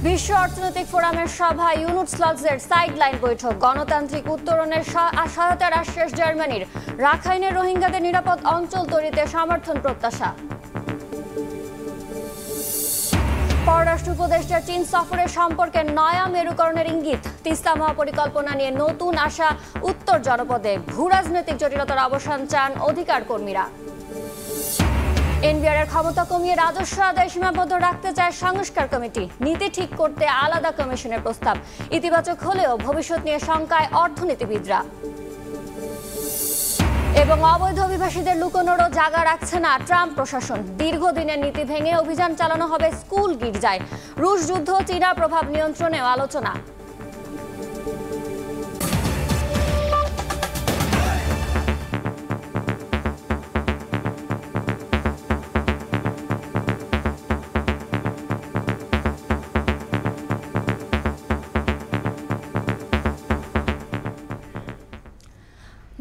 বিশ্ব অর্থনৈতিক ফোরামের সভায় ইউনুস লজের সাইডলাইন বৈঠক। গণতান্ত্রিক উত্তরণের সহায়তার আশ্বাস জার্মানির। রাখাইনের রোহিঙ্গাদের নিরাপদ অঞ্চল তৈরিতে সমর্থন প্রত্যাশা। পররাষ্ট্র উপদেষ্টা চীন সফরের সম্পর্কে নয়া মেরুকরণের ইঙ্গিত। তিস্তা মহাপরিকল্পনা নিয়ে নতুন আশা উত্তর জনপদে। ভূরাজনৈতিক জটিলতার অবসান চান অধিকার কর্মীরা। এনবিআর এর ক্ষমতা কমিয়ে রাজস্ব আদায় সীমাবদ্ধ রাখতে চায় সংস্কার কমিটি। নীতি ঠিক করতে আলাদা কমিশনের প্রস্তাব। ইতিবাচক হলেও ভবিষ্যৎ নিয়ে শঙ্কায় অর্থনীতিবিদরা। এবং অবৈধ অভিবাসীদের লুকোনোরও জায়গা রাখছে না ট্রাম্প প্রশাসন। দীর্ঘদিনের নীতি ভেঙে অভিযান চালানো হবে স্কুল গির্জায়। রুশ যুদ্ধ, চীনা প্রভাব নিয়ন্ত্রণেও আলোচনা।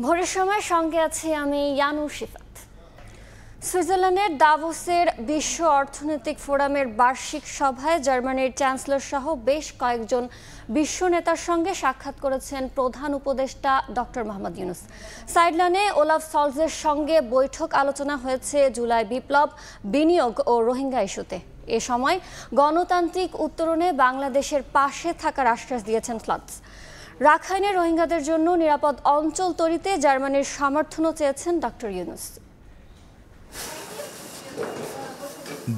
ভোরের সময় সঙ্গে আছি আমি ইয়ানুর শিফাত। সুইজারল্যান্ডের দাভোসের বিশ্ব অর্থনৈতিক ফোরামের বার্ষিক সভায় জার্মানির চ্যান্সেলর সহ বেশ কয়েকজন বিশ্ব নেতার সঙ্গে সাক্ষাৎ করেছেন প্রধান উপদেষ্টা ডক্টর মোহাম্মদ ইউনুস। সাইডলাইনে ওলাফ সলজের সঙ্গে বৈঠক আলোচনা হয়েছে জুলাই বিপ্লব, বিনিয়োগ ও রোহিঙ্গা ইস্যুতে। এ সময় গণতান্ত্রিক উত্তরণে বাংলাদেশের পাশে থাকার আশ্বাস দিয়েছেন সলজ। রাখাইনের রোহিঙ্গাদের জন্য নিরাপদ অঞ্চল তৈরিতে জার্মানির সমর্থনও চেয়েছেন ডক্টর ইউনুস।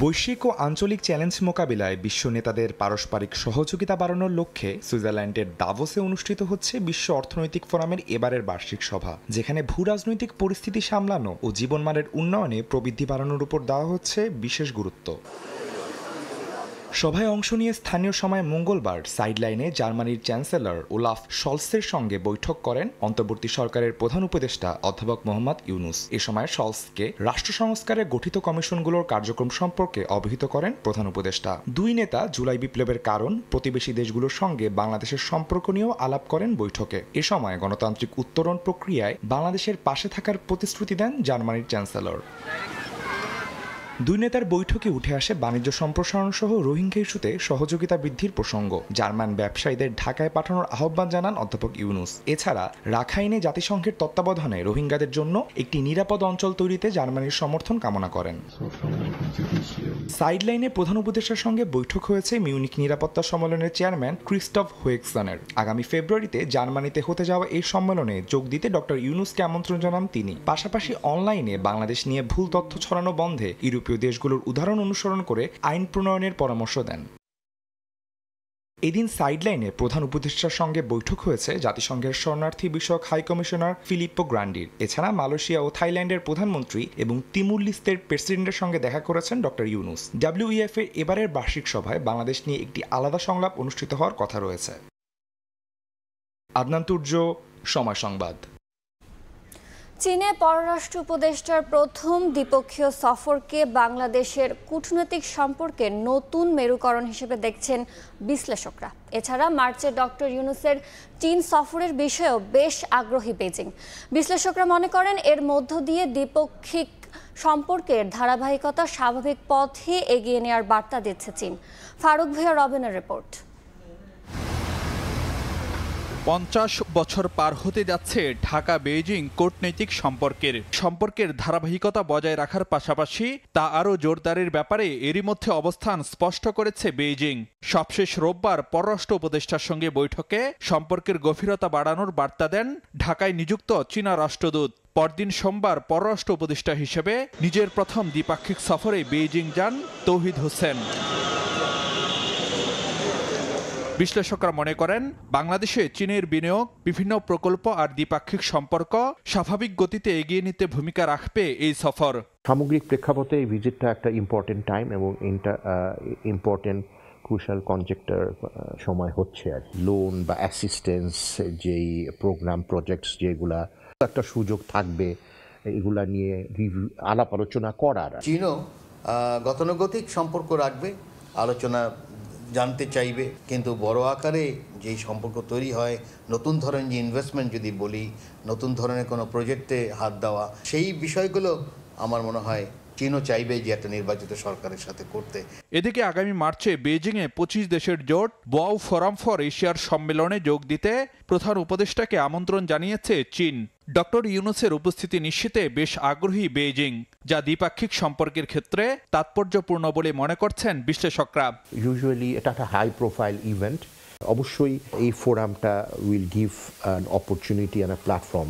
বৈশ্বিক ও আঞ্চলিক চ্যালেঞ্জ মোকাবিলায় বিশ্ব নেতাদের পারস্পরিক সহযোগিতা বাড়ানোর লক্ষ্যে সুইজারল্যান্ডের দাভোসে অনুষ্ঠিত হচ্ছে বিশ্ব অর্থনৈতিক ফোরামের এবারের বার্ষিক সভা, যেখানে ভূরাজনৈতিক পরিস্থিতি সামলানো ও জীবনমানের উন্নয়নে প্রবৃদ্ধি বাড়ানোর উপর দেওয়া হচ্ছে বিশেষ গুরুত্ব। সভায় অংশ নিয়ে স্থানীয় সময় মঙ্গলবার সাইডলাইনে জার্মানির চ্যান্সেলর ওলাফ শলসের সঙ্গে বৈঠক করেন অন্তর্বর্তী সরকারের প্রধান উপদেষ্টা অধ্যাপক মোহাম্মদ ইউনুস। এ সময় শলসকে রাষ্ট্র সংস্কারে গঠিত কমিশনগুলোর কার্যক্রম সম্পর্কে অবহিত করেন প্রধান উপদেষ্টা। দুই নেতা জুলাই বিপ্লবের কারণ, প্রতিবেশী দেশগুলোর সঙ্গে বাংলাদেশের সম্পর্ক নিয়েও আলাপ করেন বৈঠকে। এ সময় গণতান্ত্রিক উত্তরণ প্রক্রিয়ায় বাংলাদেশের পাশে থাকার প্রতিশ্রুতি দেন জার্মানির চ্যান্সেলর। দুই নেতার বৈঠকে উঠে আসে বাণিজ্য সম্প্রসারণ সহ রোহিঙ্গা ইস্যুতে সহযোগিতা বৃদ্ধির প্রসঙ্গ। জার্মান ব্যবসায়ীদের ঢাকায় পাঠানোর আহ্বান জানান অধ্যাপক ইউনুস। এছাড়া রাখাইনে জাতিসংঘের তত্ত্বাবধানে রোহিঙ্গাদের জন্য একটি নিরাপদ অঞ্চল তৈরিতে জার্মানির সমর্থন কামনা করেন। সাইডলাইনে প্রধান উপদেষ্টার সঙ্গে বৈঠক হয়েছে মিউনিক নিরাপত্তা সম্মেলনের চেয়ারম্যান ক্রিস্টফ হোয়েকসনের। আগামী ফেব্রুয়ারিতে জার্মানিতে হতে যাওয়া এই সম্মেলনে যোগ দিতে ডক্টর ইউনুসকে আমন্ত্রণ জানান তিনি। পাশাপাশি অনলাইনে বাংলাদেশ নিয়ে ভুল তথ্য ছড়ানো বন্ধে ইউরোপীয় দেশগুলোর উদাহরণ অনুসরণ করে আইন প্রণয়নের পরামর্শ দেন। এদিন সাইডলাইনে প্রধান উপদেষ্টার সঙ্গে বৈঠক হয়েছে জাতিসংঘের শরণার্থী বিষয়ক হাই কমিশনার ফিলিপ্পো গ্রান্ডির। এছাড়া মালয়েশিয়া ও থাইল্যান্ডের প্রধানমন্ত্রী এবং তিমুর লিস্তের প্রেসিডেন্টের সঙ্গে দেখা করেছেন ডক্টর ইউনুস। ডাব্লিউইএফ এর এবারের বার্ষিক সভায় বাংলাদেশ নিয়ে একটি আলাদা সংলাপ অনুষ্ঠিত হওয়ার কথা রয়েছে। আদনান তুর্য, সময় সংবাদ। চীনে পররাষ্ট্র উপদেষ্টার প্রথম দ্বিপক্ষীয় সফরকে বাংলাদেশের কূটনৈতিক সম্পর্কের নতুন মেরুকরণ হিসেবে দেখছেন বিশ্লেষকরা। এছাড়া মার্চে ডক্টর ইউনুসের চীন সফরের বিষয়েও বেশ আগ্রহী বেজিং। বিশ্লেষকরা মনে করেন এর মধ্য দিয়ে দ্বিপক্ষিক সম্পর্কের ধারাবাহিকতা স্বাভাবিক পথে এগিয়ে নেওয়ার বার্তা দিচ্ছে চীন। ফারুক ভাইয়া রবিনের রিপোর্ট। 50 বছর পার হতে যাচ্ছে ঢাকা বেইজিং কূটনৈতিক সম্পর্কের ধারাবাহিকতা বজায় রাখার পাশাপাশি তা আরও জোরদারের ব্যাপারে এরই মধ্যে অবস্থান স্পষ্ট করেছে বেইজিং। সবশেষ রোববার পররাষ্ট্র উপদেষ্টার সঙ্গে বৈঠকে সম্পর্কের গভীরতা বাড়ানোর বার্তা দেন ঢাকায় নিযুক্ত চীনা রাষ্ট্রদূত। পরদিন সোমবার পররাষ্ট্র উপদেষ্টা হিসেবে নিজের প্রথম দ্বিপাক্ষিক সফরে বেইজিং যান তৌহিদ হোসেন। বিশ্লেষকরা মনে করেন বাংলাদেশে চীনের বিনিয়োগ, বিভিন্ন প্রকল্প আর দ্বিপাক্ষিক সম্পর্ক স্বাভাবিক গতিতে এগিয়ে নিতে ভূমিকা রাখবে এই সফর। সামগ্রিক প্রেক্ষাপটে এই ভিজিটটা একটা ইম্পর্টেন্ট টাইম এবং ইম্পর্টেন্ট ক্রুশাল কনজেক্টর সময় হচ্ছে আর লোন বা অ্যাসিস্ট্যান্স যেই প্রোগ্রাম প্রজেক্টস যেগুলা একটা সুযোগ থাকবে এগুলা নিয়ে আলাপ আলোচনা করার। চীনও গতানুগতিক সম্পর্ক রাখবে, আলোচনা জানতে চাইবে, কিন্তু বড় আকারে যেই সম্পর্ক তৈরি হয়, নতুন ধরনের যে ইনভেস্টমেন্ট যদি বলি, নতুন ধরনের কোনো প্রজেক্টে হাত দেওয়া, সেই বিষয়গুলো আমার মনে হয় চীনও চাইবে যে একটা নির্বাচিত সরকারের সাথে করতে। এদিকে আগামী মার্চে বেইজিংয়ে 25 দেশের জোট বোয়াও ফোরাম ফর এশিয়ার সম্মেলনে যোগ দিতে প্রধান উপদেষ্টাকে আমন্ত্রণ জানিয়েছে চীন। ডক্টর ইউনূসের উপস্থিতি নিশ্চিতে বেশ আগ্রহী বেইজিং, যা দ্বিপাক্ষিক সম্পর্কের ক্ষেত্রে তাৎপর্যপূর্ণ বলে মনে করছেন বিশ্লেষকরা। ইউজুয়ালি এটা একটা হাই প্রোফাইল ইভেন্ট। অবশ্যই এই ফোরামটা will give an opportunity and a platform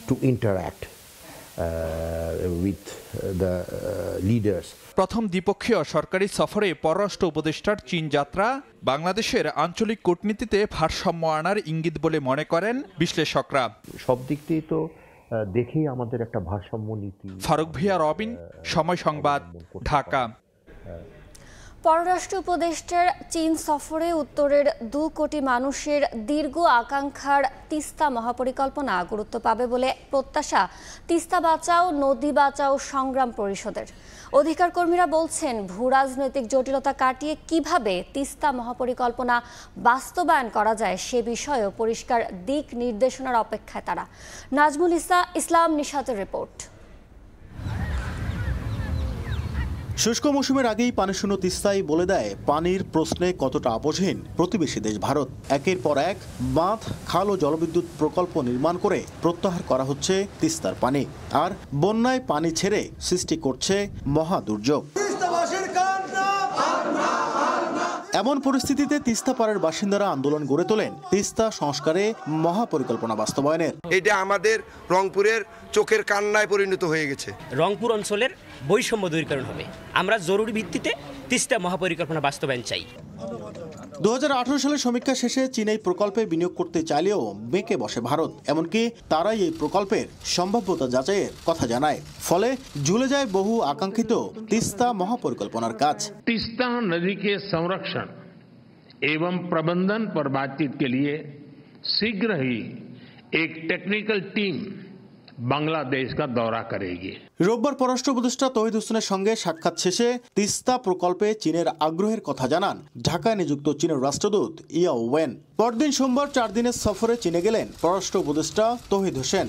to interact with the leaders. প্রথম দ্বিপক্ষীয় সরকারি সফরে পররাষ্ট্র উপদেষ্টার চীন যাত্রা বাংলাদেশের আঞ্চলিক কূটনীতিতে ভারসাম্য আনার ইঙ্গিত বলে মনে করেন বিশ্লেষকরা। সব দিক দিয়ে তো দেখেই আমাদের একটা ভারসাম্য নীতি। ফারুক ভিয়া, রবিন, সময় সংবাদ, ঢাকা। পররাষ্ট্র উপদেষ্টার চীন সফরে উত্তরের 2 কোটি মানুষের দীর্ঘ আকাঙ্ক্ষার তিস্তা মহাপরিকল্পনা গুরুত্ব পাবে বলে প্রত্যাশা তিস্তা বাঁচাও নদী বাঁচাও সংগ্রাম পরিষদের। অধিকার কর্মীরা বলছেন, ভূরাজনৈতিক জটিলতা কাটিয়ে কিভাবে তিস্তা মহাপরিকল্পনা বাস্তবায়ন করা যায় সে বিষয়েও পরিষ্কার দিক নির্দেশনার অপেক্ষায় তারা। নাজমুল ইসলাম নিশাতের রিপোর্ট। শুষ্ক মৌসুমের আগেই পানিশূন্য তিস্তাই বলে দেয় পানির প্রশ্নে কতটা আপোষহীন প্রতিবেশী দেশ ভারত। একের পর এক বাঁধ, খাল ও জলবিদ্যুৎ প্রকল্প নির্মাণ করে প্রত্যাহার করা হচ্ছে তিস্তার পানি, আর বন্যায় পানি ছেড়ে সৃষ্টি করছে মহা দুর্যোগ। এমন পরিস্থিতিতে তিস্তা পাড়ের বাসিন্দারা আন্দোলন গড়ে তোলেন তিস্তা সংস্কারে মহাপরিকল্পনা বাস্তবায়নের। এটা আমাদের রংপুরের চোখের কান্নায় পরিণত হয়ে গেছে। রংপুর অঞ্চলের বৈষম্য দূরীকরণ হবে। আমরা জরুরি ভিত্তিতে তিস্তা মহাপরিকল্পনা বাস্তবায়ন চাই। 2018 সালে সমীক্ষা শেষে চীন এই প্রকল্পে বিনিয়োগ করতে চাইলেও বেঁকে বসে ভারত। এমনকি তারাই এই প্রকল্পের সম্ভাব্যতা যাচাইয়ের কথা জানায়। ফলে ঝুলে যায় বহু আকাঙ্ক্ষিত তিস্তা মহাপরিকল্পনার কাজ। তিস্তা नदी के संरक्षण एवं प्रबंधन पर बातचीत के लिए शीघ्र ही एक टेक्निकल टीम বাংলাদেশ का दौरा करेगी। রোববার পররাষ্ট্র উপদেষ্টা তৌহিদ হোসেনের সঙ্গে সাক্ষাৎ শেষে তিস্তা প্রকল্পে চীনের আগ্রহের কথা জানান ঢাকায় নিযুক্ত চীনের রাষ্ট্রদূত ইয়াও ওয়েন। পরদিন সোমবার 4 দিনের সফরে চীনে গেলেন পররাষ্ট্র উপদেষ্টা তৌহিদ হোসেন।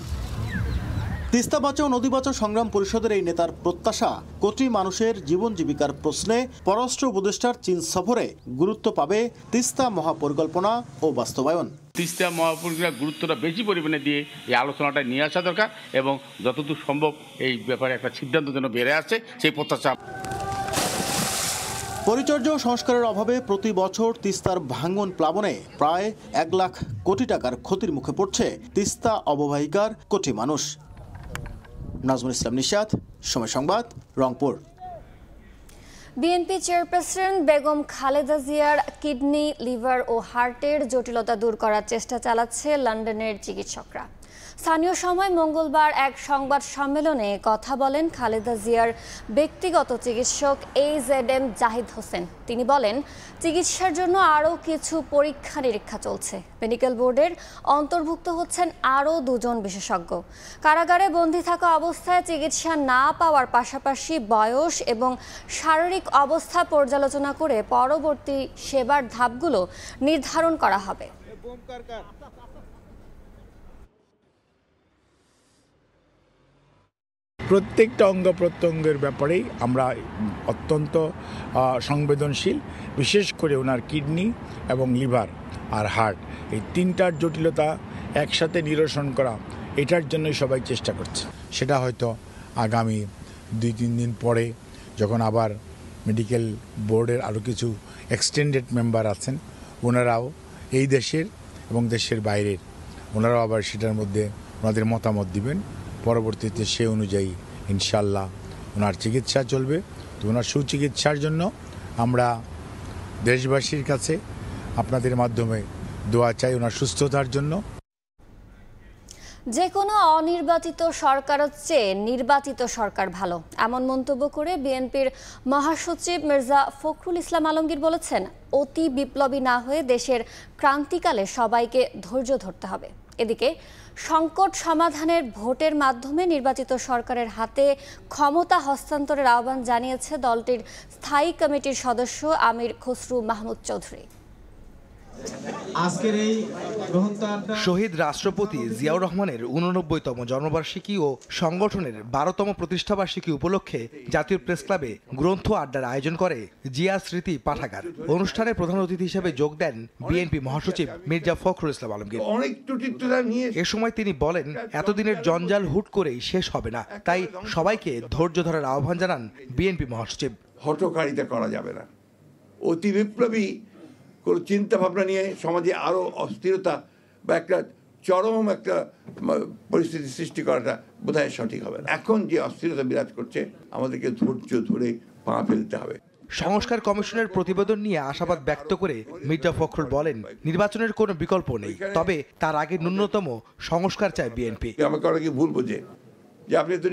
তিস্তা বাঁচাও নদী বাঁচাও সংগ্রাম পরিষদের এই নেতার প্রত্যাশা, কোটি মানুষের জীবন জীবিকার প্রশ্নে পররাষ্ট্র উপদেষ্টার চীন সফরে গুরুত্ব পাবে তিস্তা মহাপরিকল্পনা ও বাস্তবায়ন। তিস্তা মহাপরিকল্পনার গুরুত্বটা বেশি পরিমাণে দিয়ে এই আলোচনাটা নিয়ে আসা দরকার এবং যতদূর সম্ভব এই ব্যাপারে একটা সিদ্ধান্ত যেন বেড়ে আসে সেই প্রত্যাশা। পরিচর্যা ও সংস্কারের অভাবে প্রতি বছর তিস্তার ভাঙন প্লাবনে প্রায় 1 লাখ কোটি টাকার ক্ষতির মুখে পড়ছে তিস্তা অববাহিকার কোটি মানুষ। নাজমুল ইসলাম নিশাত, সময় সংবাদ, রংপুর। বিএনপি চেয়ারপারসন বেগম খালেদা জিয়ার কিডনি, লিভার ও হার্টের জটিলতা দূর করার চেষ্টা চালাচ্ছে লন্ডনের চিকিৎসকরা। স্থানীয় সময় মঙ্গলবার এক সংবাদ সম্মেলনে কথা বলেন খালেদা জিয়ার ব্যক্তিগত চিকিৎসক AZM জাহিদ হোসেন। তিনি বলেন, চিকিৎসার জন্য আরও কিছু পরীক্ষা নিরীক্ষা চলছে। মেডিকেল বোর্ডের অন্তর্ভুক্ত হচ্ছেন আরও 2 জন বিশেষজ্ঞ। কারাগারে বন্দী থাকা অবস্থায় চিকিৎসা না পাওয়ার পাশাপাশি বয়স এবং শারীরিক অবস্থা পর্যালোচনা করে পরবর্তী সেবার ধাপগুলো নির্ধারণ করা হবে। প্রত্যেকটা অঙ্গ প্রত্যঙ্গের ব্যাপারেই আমরা অত্যন্ত সংবেদনশীল, বিশেষ করে ওনার কিডনি এবং লিভার আর হার্ট, এই 3টার জটিলতা একসাথে নিরসন করা, এটার জন্যই সবাই চেষ্টা করছে। সেটা হয়তো আগামী 2-3 দিন পরে, যখন আবার মেডিকেল বোর্ডের আরও কিছু এক্সটেন্ডেড মেম্বার আছেন, ওনারাও এই দেশের এবং দেশের বাইরের, ওনারাও আবার সেটার মধ্যে ওনাদের মতামত দিবেন। পরবর্তীতে সে অনুযায়ী ইনশাল্লাহ ওনার চিকিৎসা চলবে। তো ওনার সুচিকিৎসার জন্য আমরা দেশবাসীর কাছে আপনাদের মাধ্যমে দোয়া চাই ওনার সুস্থতার জন্য। যে কোনো অনির্বাচিত সরকারের চেয়ে নির্বাচিত সরকার ভালো, এমন মন্তব্য করে বিএনপির মহাসচিব মির্জা ফখরুল ইসলাম আলমগীর বলেছেন, অতি বিপ্লবী না হয়ে দেশের ক্রান্তিকালে সবাইকে ধৈর্য ধরতে হবে। এদিকে সংকট সমাধানের ভোটের মাধ্যমে নির্বাচিত সরকারের হাতে ক্ষমতা হস্তান্তরের আহ্বান জানিয়েছে দলটির স্থায়ী কমিটির সদস্য আমির খসরু মাহমুদ চৌধুরী। আজকের এই শহীদ রাষ্ট্রপতি জিয়াউর রহমানের 89তম জন্মবার্ষিকী ও সংগঠনের 12তম প্রতিষ্ঠাবার্ষিকী উপলক্ষে জাতীয় প্রেস ক্লাবে গ্রন্থ আড্ডার আয়োজন করে জিয়া স্মৃতি পাঠাগার। অনুষ্ঠানে প্রধান অতিথি হিসেবে যোগ দেন বিএনপি মহাসচিব মির্জা ফখরুল ইসলাম আলমগীর। এ সময় তিনি বলেন, এতদিনের জঞ্জাল হুট করেই শেষ হবে না, তাই সবাইকে ধৈর্য ধরার আহ্বান জানান বিএনপি মহাসচিব। হঠকারিতা করা যাবে না, অতি বিপ্লবী কোনো চিন্তা ভাবনা নিয়ে সমাজে আরো অস্থিরতা বা একটা চরম একটা পরিস্থিতি সৃষ্টি করাটা বোধহয় সঠিক হবে না। এখন যে অস্থিরতা বিরাজ করছে, আমাদেরকে ধৈর্য ধরে পা ফেলতে হবে। সংস্কার কমিশনের প্রতিবেদন নিয়ে আশাবাদ ব্যক্ত করে মির্জা ফখরুল বলেন, নির্বাচনের কোনো বিকল্প নেই, তবে তার আগে ন্যূনতম সংস্কার চায় বিএনপি। আমাকে অনেকে ভুল বোঝে যে আপনি তো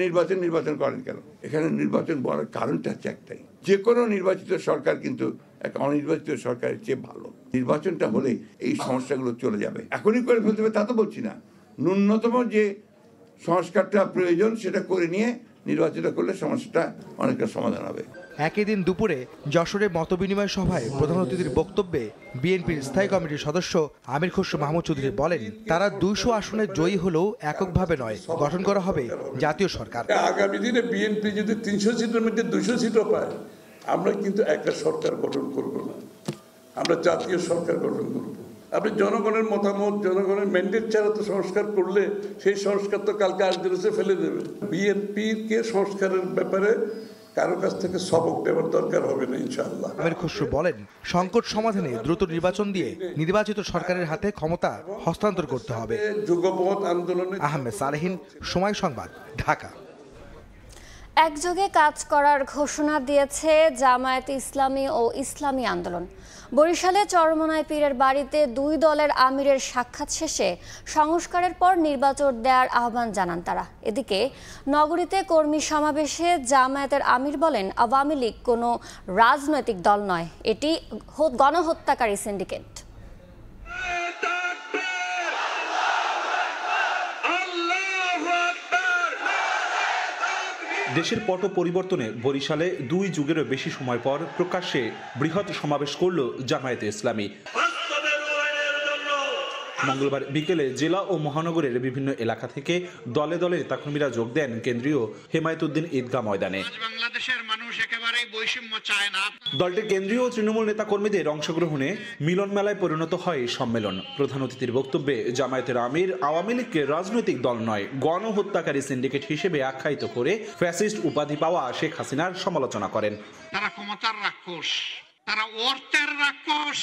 নির্বাচন করেন কেন। এখানে নির্বাচন বলার কারণটা হচ্ছে একটাই, যে কোনো নির্বাচিত সরকার কিন্তু একটা অনির্বাচিত সরকারের চেয়ে ভালো। নির্বাচনটা হলে এই সমস্যাগুলো চলে যাবে। এখনই করে ফেলতে হবে তা তো বলছি না, ন্যূনতম যে সংস্কারটা প্রয়োজন সেটা করে নিয়ে নির্বাচিত করলে সমস্যাটা অনেকটা সমাধান হবে। একই দিন দুপুরে যশোরে মতবিনিময় সভায় প্রধান অতিথির বক্তব্যে বিএনপির স্থায়ী কমিটির সদস্য আমির খসরু মাহমুদ চৌধুরী বলেন, তারা 200 আসনে জয়ী হলেও এককভাবে নয়, গঠন করা হবে জাতীয় সরকার। আগামী দিনে বিএনপি যদি 300 সিটের মধ্যে 200 সিটও পায়, আমরা কিন্তু একটা সরকার গঠন করব না, আমরা জাতীয় সরকার গঠন করব। আপনি জনগণের মতামত, জনগণের ম্যান্ডেট ছাড়া তো সংস্কার করলে সেই সংস্কার তো কালকে আজকে ফেলে দেবে। বিএনপিকে সংস্কারের ব্যাপারে কারো কাছ থেকে সবক দেওয়ার দরকার হবে না ইনশাআল্লাহ। আমির খসরু বলেন, সংকট সমাধানে দ্রুত নির্বাচন দিয়ে নির্বাচিত সরকারের হাতে ক্ষমতা হস্তান্তর করতে হবে। যুগপৎ আন্দোলনে আহমেদ সালেহিন, সময় সংবাদ, ঢাকা। একযোগে কাজ করার ঘোষণা দিয়েছে জামায়াতে ইসলামী ও ইসলামী আন্দোলন। বরিশালে চরমোনাই পীরের বাড়িতে দুই দলের আমিরের সাক্ষাৎ শেষে সংস্কারের পর নির্বাচন দেওয়ার আহ্বান জানান তারা। এদিকে নগরীতে কর্মী সমাবেশে জামায়াতের আমির বলেন, আওয়ামী লীগ কোনো রাজনৈতিক দল নয়, এটি গণহত্যাকারী সিন্ডিকেট। দেশের পট পরিবর্তনে বরিশালে 2 যুগেরও বেশি সময় পর প্রকাশ্যে বৃহৎ সমাবেশ করল জামায়াতে ইসলামী। মঙ্গলবার বিকেলে জেলা ও মহানগরের বিভিন্ন এলাকা থেকে দলে দলে নেতাকর্মীরা যোগ দেন কেন্দ্রীয় হেমায়েতুদ্দিন ঈদগাহ ময়দানে। বাংলাদেশের মানুষ একেবারেই বৈষম্য চায় না। দলটির কেন্দ্রীয় ও তৃণমূল নেতাকর্মীদের অংশগ্রহণে মিলন মেলায় পরিণত হয় সম্মেলন। প্রধান অতিথির বক্তব্যে জামায়াতের আমির আওয়ামী লীগকে রাজনৈতিক দল নয়, গণহত্যাকারী সিন্ডিকেট হিসেবে আখ্যায়িত করে ফ্যাসিস্ট উপাধি পাওয়া শেখ হাসিনার সমালোচনা করেন। তারা ক্ষমতার রাক্ষস, তারা অর্থের রাক্ষস।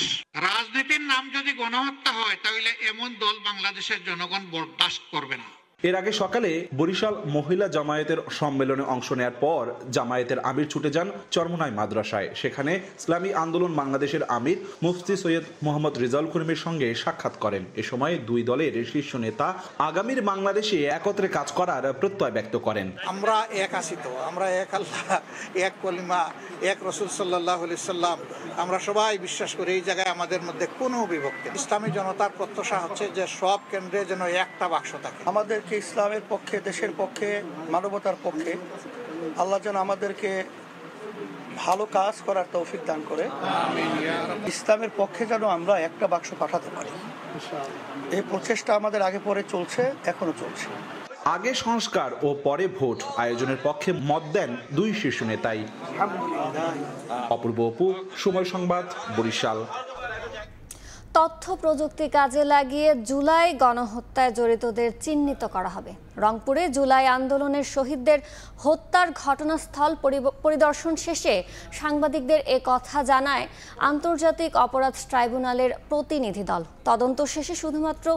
রাজনীতির নাম যদি গণহত্যা হয়, তাহলে এমন দল বাংলাদেশের জনগণ বরদাস্ত করবে না। এর আগে সকালে বরিশাল মহিলা জামায়াতের সম্মেলনে অংশ নেওয়ার পর জামায়াতের আমির ছুটে যান চরমোনাই মাদ্রাসায়। সেখানে ইসলামী আন্দোলন বাংলাদেশের আমির মুফতি সৈয়দ মোহাম্মদ রেজাউল করিমের সঙ্গে সাক্ষাৎ করেন। এ সময় দুই দলের শীর্ষ নেতা আগামীর বাংলাদেশে একত্রে কাজ করার প্রত্যয় ব্যক্ত করেন। আমরা এক আছি তো, আমরা এক আল্লাহ, এক কলিমা, এক রাসূল সাল্লাল্লাহু আলাইহি সাল্লাম, আমরা সবাই বিশ্বাস করি এই জায়গায় আমাদের মধ্যে কোনো বিভক্তি। ইসলামী জনতার প্রত্যাশা হচ্ছে যে সব কেন্দ্রে যেন একটা বাক্স থাকে। আমাদেরকে ইসলামের পক্ষে, দেশের পক্ষে, মানবতার পক্ষে আল্লাহ যেন আমাদেরকে ভালো কাজ করার তৌফিক দান করে। ইসলামের পক্ষে যেন আমরা একটা বাক্স পাঠাতে পারি, এই প্রচেষ্টা আমাদের আগে পরে চলছে, এখনো চলছে। আগে সংস্কার ও পরে ভোট আয়োজনের পক্ষে মত দেন দুই শীর্ষ নেতাই। অপূর্ব অপু, সময় সংবাদ, বরিশাল। তথ্য প্রযুক্তি কাজে লাগিয়ে জুলাই গণহত্যায় জড়িতদের চিহ্নিত করা হবে। রংপুরে জুলাই আন্দোলনের শহীদদের হত্যার ঘটনাস্থল পরিদর্শন শেষে সাংবাদিকদের এ কথা জানায় আন্তর্জাতিক অপরাধ ট্রাইব্যুনালের প্রতিনিধি দল। তদন্ত শেষে শুধুমাত্র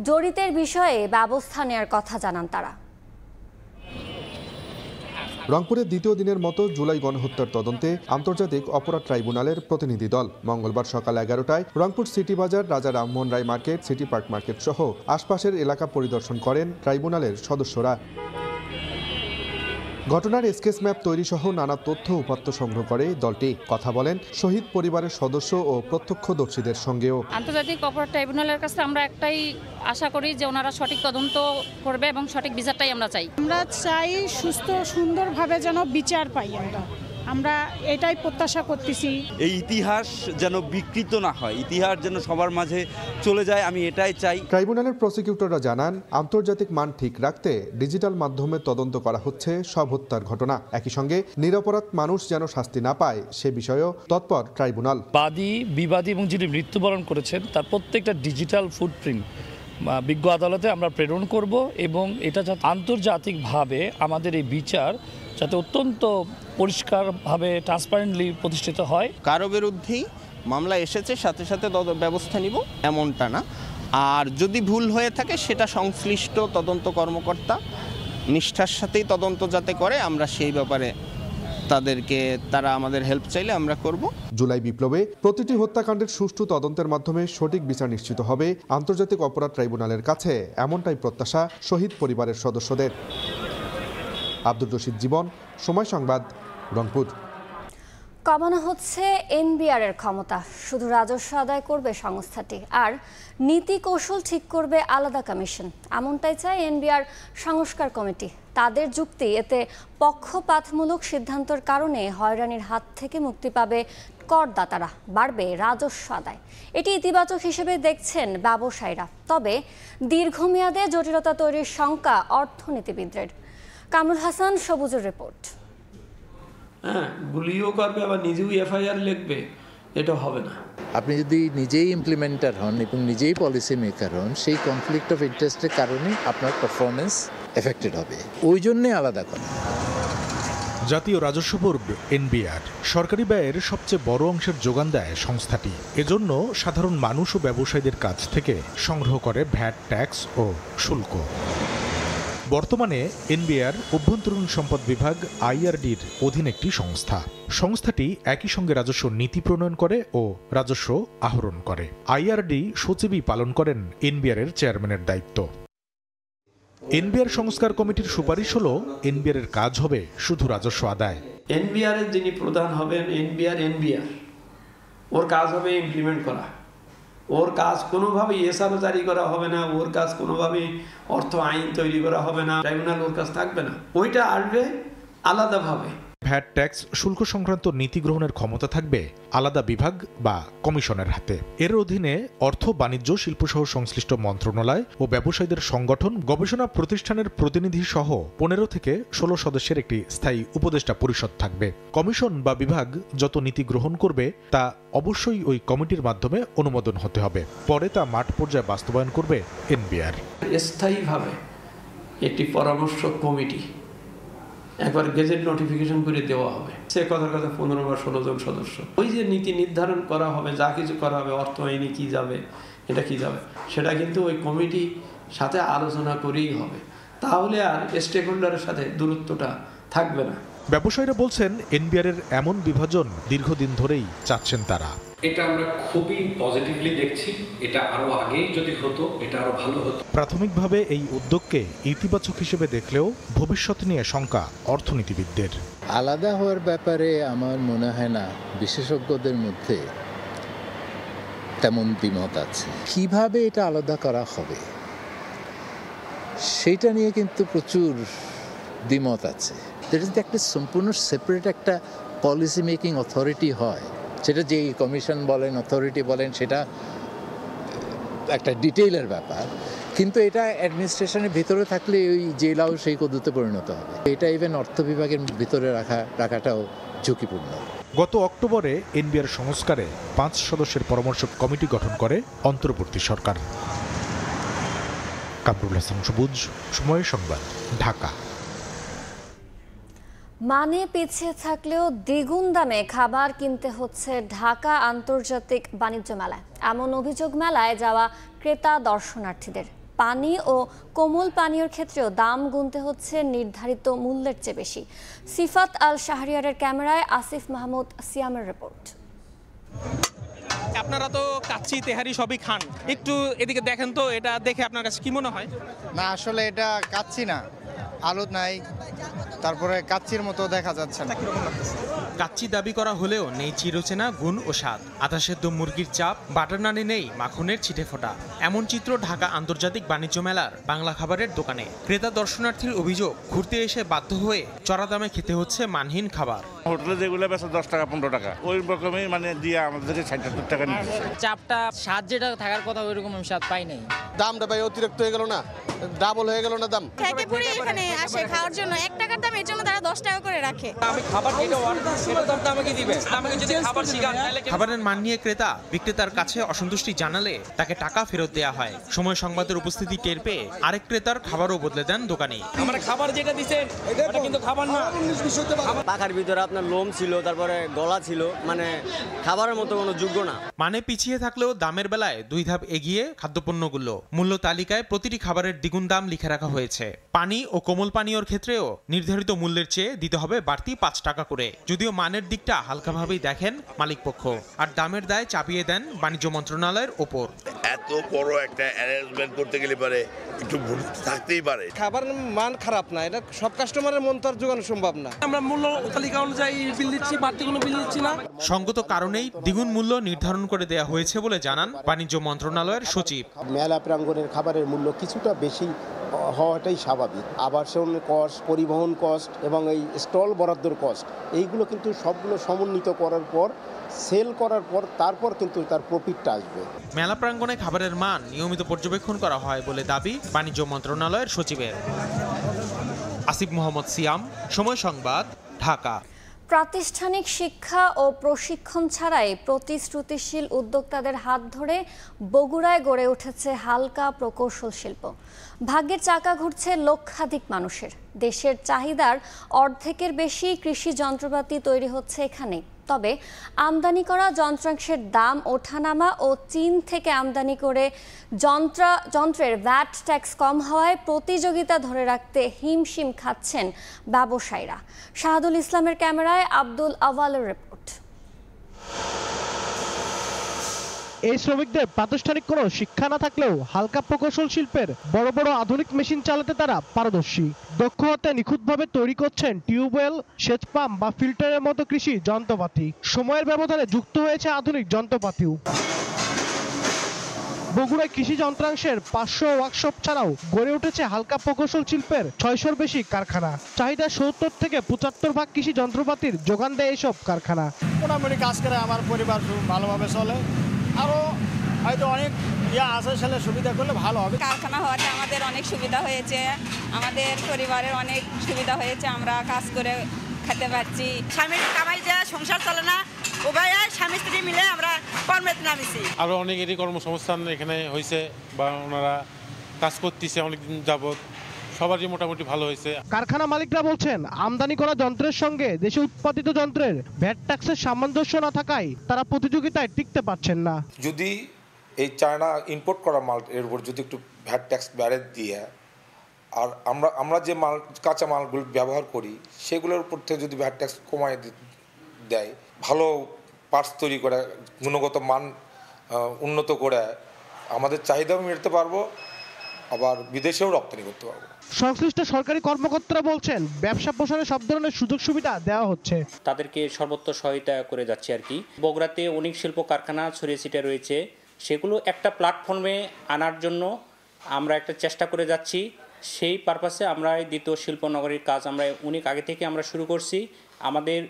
জড়িতের বিষয়ে ব্যবস্থা নেওয়ার কথা জানান তারা। রংপুরের দ্বিতীয় দিনের মতো জুলাই গণহত্যার তদন্তে আন্তর্জাতিক অপরাধ ট্রাইব্যুনালের প্রতিনিধি দল মঙ্গলবার সকাল 11টায় রংপুর সিটি বাজার, রাজা Rammohan Roy market, city park market সহ আশপাশের এলাকা পরিদর্শন করেন ট্রাইব্যুনালের সদস্যরা। ঘটনার স্কেচ ম্যাপ তৈরি সহ নানা তথ্য উপাত্ত সংগ্রহ করে দলটি। কথা বলেন শহীদ পরিবারের সদস্য ও প্রত্যক্ষদর্শীদের সঙ্গেও। আন্তর্জাতিক অপরাধ ট্রাইব্যুনালের কাছে আমরা একটাই আশা করি যে ওনারা সঠিক তদন্ত করবে এবং সঠিক বিচারটাই আমরা চাই। আমরা চাই সুস্থ সুন্দরভাবে যেন বিচার পাই। আমরা এটাই প্রত্যাশা করতেছি। এই ইতিহাস যেন বিকৃত না হয়, ইতিহাস যেন সবার মাঝে চলে যায়, আমি এটাই চাই। ট্রাইব্যুনালের প্রসিকিউটররা জানান, আন্তর্জাতিক মান ঠিক রাখতে ডিজিটাল মাধ্যমে তদন্ত করা হচ্ছে সব হত্যার ঘটনা। একই সঙ্গে নিরপরাধ মানুষ যেন শাস্তি না পায় সে বিষয়েও তৎপর ট্রাইব্যুনাল। বাদী, বিবাদী এবং যিনি মৃত্যুবরণ করেছেন তার প্রত্যেকটা ডিজিটাল ফুটপ্রিন্ট বিজ্ঞ আদালতে আমরা প্রেরণ করব এবং এটা যাতে আন্তর্জাতিকভাবে আমাদের এই বিচার যাতে অত্যন্ত পরিষ্কারভাবে ট্রান্সপারেন্টলি প্রতিষ্ঠিত হয়। কারো বিরুদ্ধেই মামলা এসেছে সাথে সাথে ব্যবস্থা নিব এমনটা না, আর যদি ভুল হয়ে থাকে সেটা সংশ্লিষ্ট তদন্ত কর্মকর্তা নিষ্ঠার সাথেই তদন্ত যাতে করে আমরা সেই ব্যাপারে তারা আমাদের হেল্প চাইলে আমরা করব। জুলাই বিপ্লবে প্রতিটি হত্যাকাণ্ডের সুষ্ঠু তদন্তের মাধ্যমে সঠিক বিচার নিশ্চিত হবে আন্তর্জাতিক অপরাধ ট্রাইব্যুনালের কাছে, এমনটাই প্রত্যাশা শহীদ পরিবারের সদস্যদের। আব্দুর রশিদ জীবন, সময় সংবাদ, রংপুর। কমানো হচ্ছে এনবিআর এর ক্ষমতা, শুধু রাজস্ব আদায় করবে সংস্থাটি, আর নীতি কৌশল ঠিক করবে আলাদা কমিশন, এমনটাই চায় এনবিআর সংস্কার কমিটি। তাদের যুক্তি, এতে পক্ষপাতমূলক সিদ্ধান্তের কারণে হয়রানির হাত থেকে মুক্তি পাবে করদাতারা, বাড়বে রাজস্ব আদায়। এটি ইতিবাচক হিসেবে দেখছেন ব্যবসায়ীরা, তবে দীর্ঘমেয়াদে জটিলতা তৈরির শঙ্কা অর্থনীতিবিদদের। কামরুল হাসান, সবুজের রিপোর্ট। গুলিও করবে আবার নিজেও এফআইআর লিখবে, এটা হবে না। আপনি যদি নিজেই ইমপ্লিমেন্টার হন এবং নিজেই পলিসি মেকার হন, সেই কনফ্লিক্ট অফ ইন্টারেস্টের কারণে আপনার পারফরমেন্স এফেক্টেড হবে, ওই জন্যে আলাদা করা। জাতীয় রাজস্ব বোর্ড এনবিআর সরকারি ব্যয়ের সবচেয়ে বড় অংশের যোগান দেয় সংস্থাটি। এজন্য সাধারণ মানুষ ও ব্যবসায়ীদের কাছ থেকে সংগ্রহ করে ভ্যাট, ট্যাক্স ও শুল্ক। বর্তমানে এনবিআর অভ্যন্তরীণ সম্পদ বিভাগ আইআরডির অধীন একটি সংস্থা। সংস্থাটি একই সঙ্গে রাজস্ব নীতি প্রণয়ন করে ও রাজস্ব আহরণ করে। আইআরডি সচিবই পালন করেন এনবিআর এর চেয়ারম্যানের দায়িত্ব। এনবিআর সংস্কার কমিটির সুপারিশ হলো এনবিআর এর কাজ হবে শুধু রাজস্ব আদায়। এনবিআর এর যিনি প্রধান হবেন, এনবিআর ওর কাজ হবে ইমপ্লিমেন্ট করা। ওর কাজ কোনোভাবেই এসআরও জারি করা হবে না, ওর কাজ কোনোভাবেই অর্থ আইন তৈরি করা হবে না, ট্রাইব্যুনাল ওর কাজ থাকবে না, ওইটা আসবে আলাদাভাবে। ভ্যাট, ট্যাক্স, শুল্ক সংক্রান্ত নীতি গ্রহণের ক্ষমতা থাকবে আলাদা বিভাগ বা কমিশনের হাতে। এর অধীনে অর্থ, বাণিজ্য, শিল্পসহ সংশ্লিষ্ট মন্ত্রণালয় ও ব্যবসায়ীদের সংগঠন, গবেষণা প্রতিষ্ঠানের প্রতিনিধি সহ 15 থেকে 16 সদস্যের একটি স্থায়ী উপদেষ্টা পরিষদ থাকবে। কমিশন বা বিভাগ যত নীতি গ্রহণ করবে তা অবশ্যই ওই কমিটির মাধ্যমে অনুমোদন হতে হবে। পরে তা মাঠ পর্যায়ে বাস্তবায়ন করবে এনবিআর। স্থায়ীভাবে একটি পরামর্শ কমিটি একবার গেজেট নোটিফিকেশন করে দেওয়া হবে। সে কথার কথা 15 বা 16 জন সদস্য। ওই যে নীতি নির্ধারণ করা হবে, যা কিছু করা হবে, অর্থ আইনে কি যাবে, এটা কি যাবে, সেটা কিন্তু ওই কমিটি সাথে আলোচনা করেই হবে। তাহলে আর স্টেক হোল্ডারের সাথে দূরত্বটা থাকবে না। ব্যবসায়ীরা বলছেন এনবিআর এর এমন বিভাজন দীর্ঘদিন ধরেই চাচ্ছেন তারা। এটা আমরা খুবই পজিটিভলি দেখছি, এটা আরো আগেই যদি হতো এটা আরো ভালো হতো। প্রাথমিকভাবে এই উদ্যোগকে ইতিবাচক হিসেবে দেখলেও ভবিষ্যৎ নিয়ে শঙ্কা অর্থনীতিবিদদের। আলাদা হওয়ার ব্যাপারে আমার মনে হয় না বিশেষজ্ঞদের মধ্যে তেমন দ্বিমত আছে। কিভাবে এটা আলাদা করা হবে সেটা নিয়ে কিন্তু প্রচুর দ্বিমত আছে। যদি একটা সম্পূর্ণ সেপারেট একটা পলিসি মেকিং অথরিটি হয়, সেটা যেই কমিশন বলেন, অথরিটি বলেন, সেটা একটা ডিটেইলের ব্যাপার, কিন্তু এটা অ্যাডমিনিস্ট্রেশনের ভিতরে থাকলে ওই জেলাও সেই পদ্ধতিতে পরিণত হবে। এটা ইভেন অর্থ বিভাগের ভিতরে রাখাটাও ঝুঁকিপূর্ণ। গত অক্টোবরে এনবিআর সংস্কারে 5 সদস্যের পরামর্শ কমিটি গঠন করে অন্তর্বর্তী সরকার। কামরুল হাসান, সবুজ, সময় সংবাদ, ঢাকা। মানে পিছিয়ে থাকলেও দ্বিগুণ দামে খাবার কিনতে হচ্ছে ঢাকা আন্তর্জাতিক বাণিজ্য মেলায়। এমন অভিযোগ মেলায় যাওয়া ক্রেতা দর্শনার্থীদের। পানি ও কোমল পানীয়র ক্ষেত্রেও দাম গুনতে হচ্ছে নির্ধারিত মূল্যের চেয়ে বেশি। সিফাত আল শাহরিয়ারের ক্যামেরায় আসিফ মাহমুদ সিয়ামের রিপোর্ট। আপনারা তো কাচ্চি, তেহারি সবই খান, একটু এদিকে দেখেন তো, এটা দেখে আপনার কাছে কি মনে হয়? না, আসলে এটা কাচ্চি না, আলু নাই, তারপরে কাচ্চির মতো দেখা যাচ্ছে না। কাচ্চি দাবি করা হলেও নেই চিরচেনা গুণ ও স্বাদ। আধা সেদ্ধ মুরগির চাপ, বাটার নানে নেই মাখনের ছিটে ফোটা। এমন চিত্র ঢাকা আন্তর্জাতিক বাণিজ্য মেলার বাংলা খাবারের দোকানে। ক্রেতা দর্শনার্থীর অভিযোগ, ঘুরতে এসে বাধ্য হয়ে চড়া দামে খেতে হচ্ছে মানহীন খাবার। হোটেলে যেগুলো বেচে 10 টাকা 15 টাকা, ওই রকমই মানে দিয়ে আমাদেরকে 60 টাকা নিচ্ছে। চাপটা স্বাদ যেটা থাকার কথা ওই রকম স্বাদ পাই নাই। দামটা ভাই অতিরিক্ত হয়ে গেল না, ডাবল হয়ে গেল না দাম। থেকে পুরো এখানে আসে খাওয়ার জন্য 1 টাকার দাম, এর জন্য তারা 10 টাকা করে রাখে। আমি খাবার যেটা অর্ডার করছি সেটা দাম আমাকে দিবে, আমাকে যদি খাবার শিখান তাহলে খাবারের মান নিয়ে ক্রেতা বিক্রেতার কাছে অসন্তুষ্টি জানালে তাকে টাকা ফেরত দেওয়া হয়। সময় সংবাদের উপস্থিতি টের পেয়ে আরেক ক্রেতার খাবারও বদলে দেন দোকানি। আমার খাবার যেটা দিবেন এটা কিন্তু খাবার না। পাখার ভিতরে আপনার লোম ছিল, তারপরে গলা ছিল, মানে খাবারের মতো কোনো যোগ্য না। মানে পিছিয়ে থাকলেও দামের বেলায় 2 ধাপ এগিয়ে খাদ্যপণ্যগুলো। মূল্য তালিকায় প্রতিটি খাবারের দ্বিগুণ দাম লিখে রাখা হয়েছে। পানি ও কোমল পানীয়র ক্ষেত্রেও নির্ধারিত মূল্যের চেয়ে দিতে হবে বাড়তি 5 টাকা করে। যদিও মানের দিকটা হালকাভাবেই দেখেন মালিকপক্ষ, আর দামের দায় চাপিয়ে দেন বাণিজ্য মন্ত্রণালয়ের ওপর। এত বড় একটা অ্যারেঞ্জমেন্ট করতে গেলে পারে একটু ভুল থাকতেই পারে। খাবারের মান খারাপ না, এটা সব কাস্টমারের মন তো আর জোগানো সম্ভব না। আমরা মূল্য তালিকা অনুযায়ী বিল দিচ্ছি, বাড়তি কোনো বিল দিচ্ছি না। সঙ্গত কারণেই দ্বিগুণ মূল্য নির্ধারণ করে দেয়া হয়েছে বলে জানান বাণিজ্য মন্ত্রণালয়ের সচিব। মেলা প্রাঙ্গণের খাবারের মূল্য কিছুটা বেশি হওয়াটাই স্বাভাবিক। আবাসন কস্ট, পরিবহন কস্ট এবং এই স্টল বরাদ্দর কস্ট, এইগুলো কিন্তু সবগুলো সমন্বিত করার পর, সেল করার পর তারপর কিন্তু তার প্রফিটটা আসবে। মেলা প্রাঙ্গণে খাবারের মান নিয়মিত পর্যবেক্ষণ করা হয় বলে দাবি বাণিজ্য মন্ত্রণালয়ের সচিবের। আসিফ মোহাম্মদ সিয়াম, সময় সংবাদ, ঢাকা। প্রাতিষ্ঠানিক শিক্ষা ও প্রশিক্ষণ ছাড়াই প্রতিশ্রুতিশীল উদ্যোক্তাদের হাত ধরে বগুড়ায় গড়ে উঠেছে হালকা প্রকৌশল শিল্প। ভাগ্যের চাকা ঘুরছে লক্ষাধিক মানুষের। দেশের চাহিদার অর্ধেকের বেশি কৃষি যন্ত্রপাতি তৈরি হচ্ছে এখানে। তবে আমদানি করা যন্ত্রাংশের দাম ওঠানামা ও চীন থেকে আমদানি করে যন্ত্রের ভ্যাট ট্যাক্স কম হওয়ায় প্রতিযোগিতা ধরে রাখতে হিমশিম খাচ্ছেন ব্যবসায়ীরা। শাহাদুল ইসলামের ক্যামেরায় আব্দুল আওয়ালের রিপোর্ট। এই শ্রমিকদের প্রাতিষ্ঠানিক কোনো শিক্ষা না থাকলেও হালকা প্রকৌশল শিল্পের বড় বড় আধুনিক মেশিন চালাতে তারা পারদর্শী। দক্ষ হাতে নিখুঁতভাবে তৈরি করছেন টিউবওয়েল, সেচ পাম্প বা ফিল্টারের মতো কৃষি যন্ত্রপাতি। সময়ের ব্যবধানে যুক্ত হয়েছে আধুনিক যন্ত্রপাতিও। বগুড়ায় কৃষি যন্ত্রাংশের 500 ওয়ার্কশপ ছাড়াও গড়ে উঠেছে হালকা প্রকৌশল শিল্পের 600-র বেশি কারখানা। চাহিদা 70 থেকে 75 ভাগ কৃষি যন্ত্রপাতির যোগান দেয় এসব কারখানা। মোটামুটি কাজ করে আমার পরিবার ভালোভাবে চলে। আরও হয়তো অনেক আছে, সেটা সুবিধা করলে ভালো হবে। কারখানা হওয়াতে আমাদের অনেক সুবিধা হয়েছে, আমাদের পরিবারের অনেক সুবিধা হয়েছে। আমরা কাজ করে খেতে পারছি। স্বামীর কামাই যা সংসার চলে না, উভয় স্বামী স্ত্রী মিলে আমরা কর্মে নামিছি। আরও অনেকেরই কর্মসংস্থান এখানে হয়েছে বা ওনারা কাজ করতেছে অনেকদিন যাবত, সবারই মোটামুটি ভালো হয়েছে। কারখানা মালিকরা বলছেন আমদানি করা যন্ত্রের সঙ্গে দেশে উৎপাদিত যন্ত্রের ভ্যাট ট্যাক্সের সামঞ্জস্য না থাকায় তারা প্রতিযোগিতায় টিকতে পারছেন না। যদি এই চায়না ইম্পোর্ট করা মাল এর উপর যদি একটু ভ্যাট ট্যাক্স বেড়ে দিয়ে, আর আমরা যে মাল কাঁচা মালগুলো ব্যবহার করি সেগুলোর উপর থেকে যদি ভ্যাট ট্যাক্স কমায় দেয়, ভালো পার্টস তৈরি করে গুণগত মান উন্নত করে আমাদের চাহিদাও মেটাতে পারবো, আবার বিদেশেও রপ্তানি করতে পারবো। সংশ্লিষ্ট সরকারি কর্মকর্তারা বলছেন ব্যবসা প্রসারে সব ধরনের সুযোগ সুবিধা দেওয়া হচ্ছে। তাদেরকে সর্বোচ্চ সহায়তা করে যাচ্ছে আর কি। বগুড়াতে অনেক শিল্প কারখানা ছড়িয়ে ছিটিয়ে রয়েছে, সেগুলো একটা প্ল্যাটফর্মে আনার জন্য আমরা একটা চেষ্টা করে যাচ্ছি। সেই পারপাসে আমরা দ্বিতীয় শিল্পনগরীর কাজ আমরা অনেক আগে থেকে আমরা শুরু করছি। আমাদের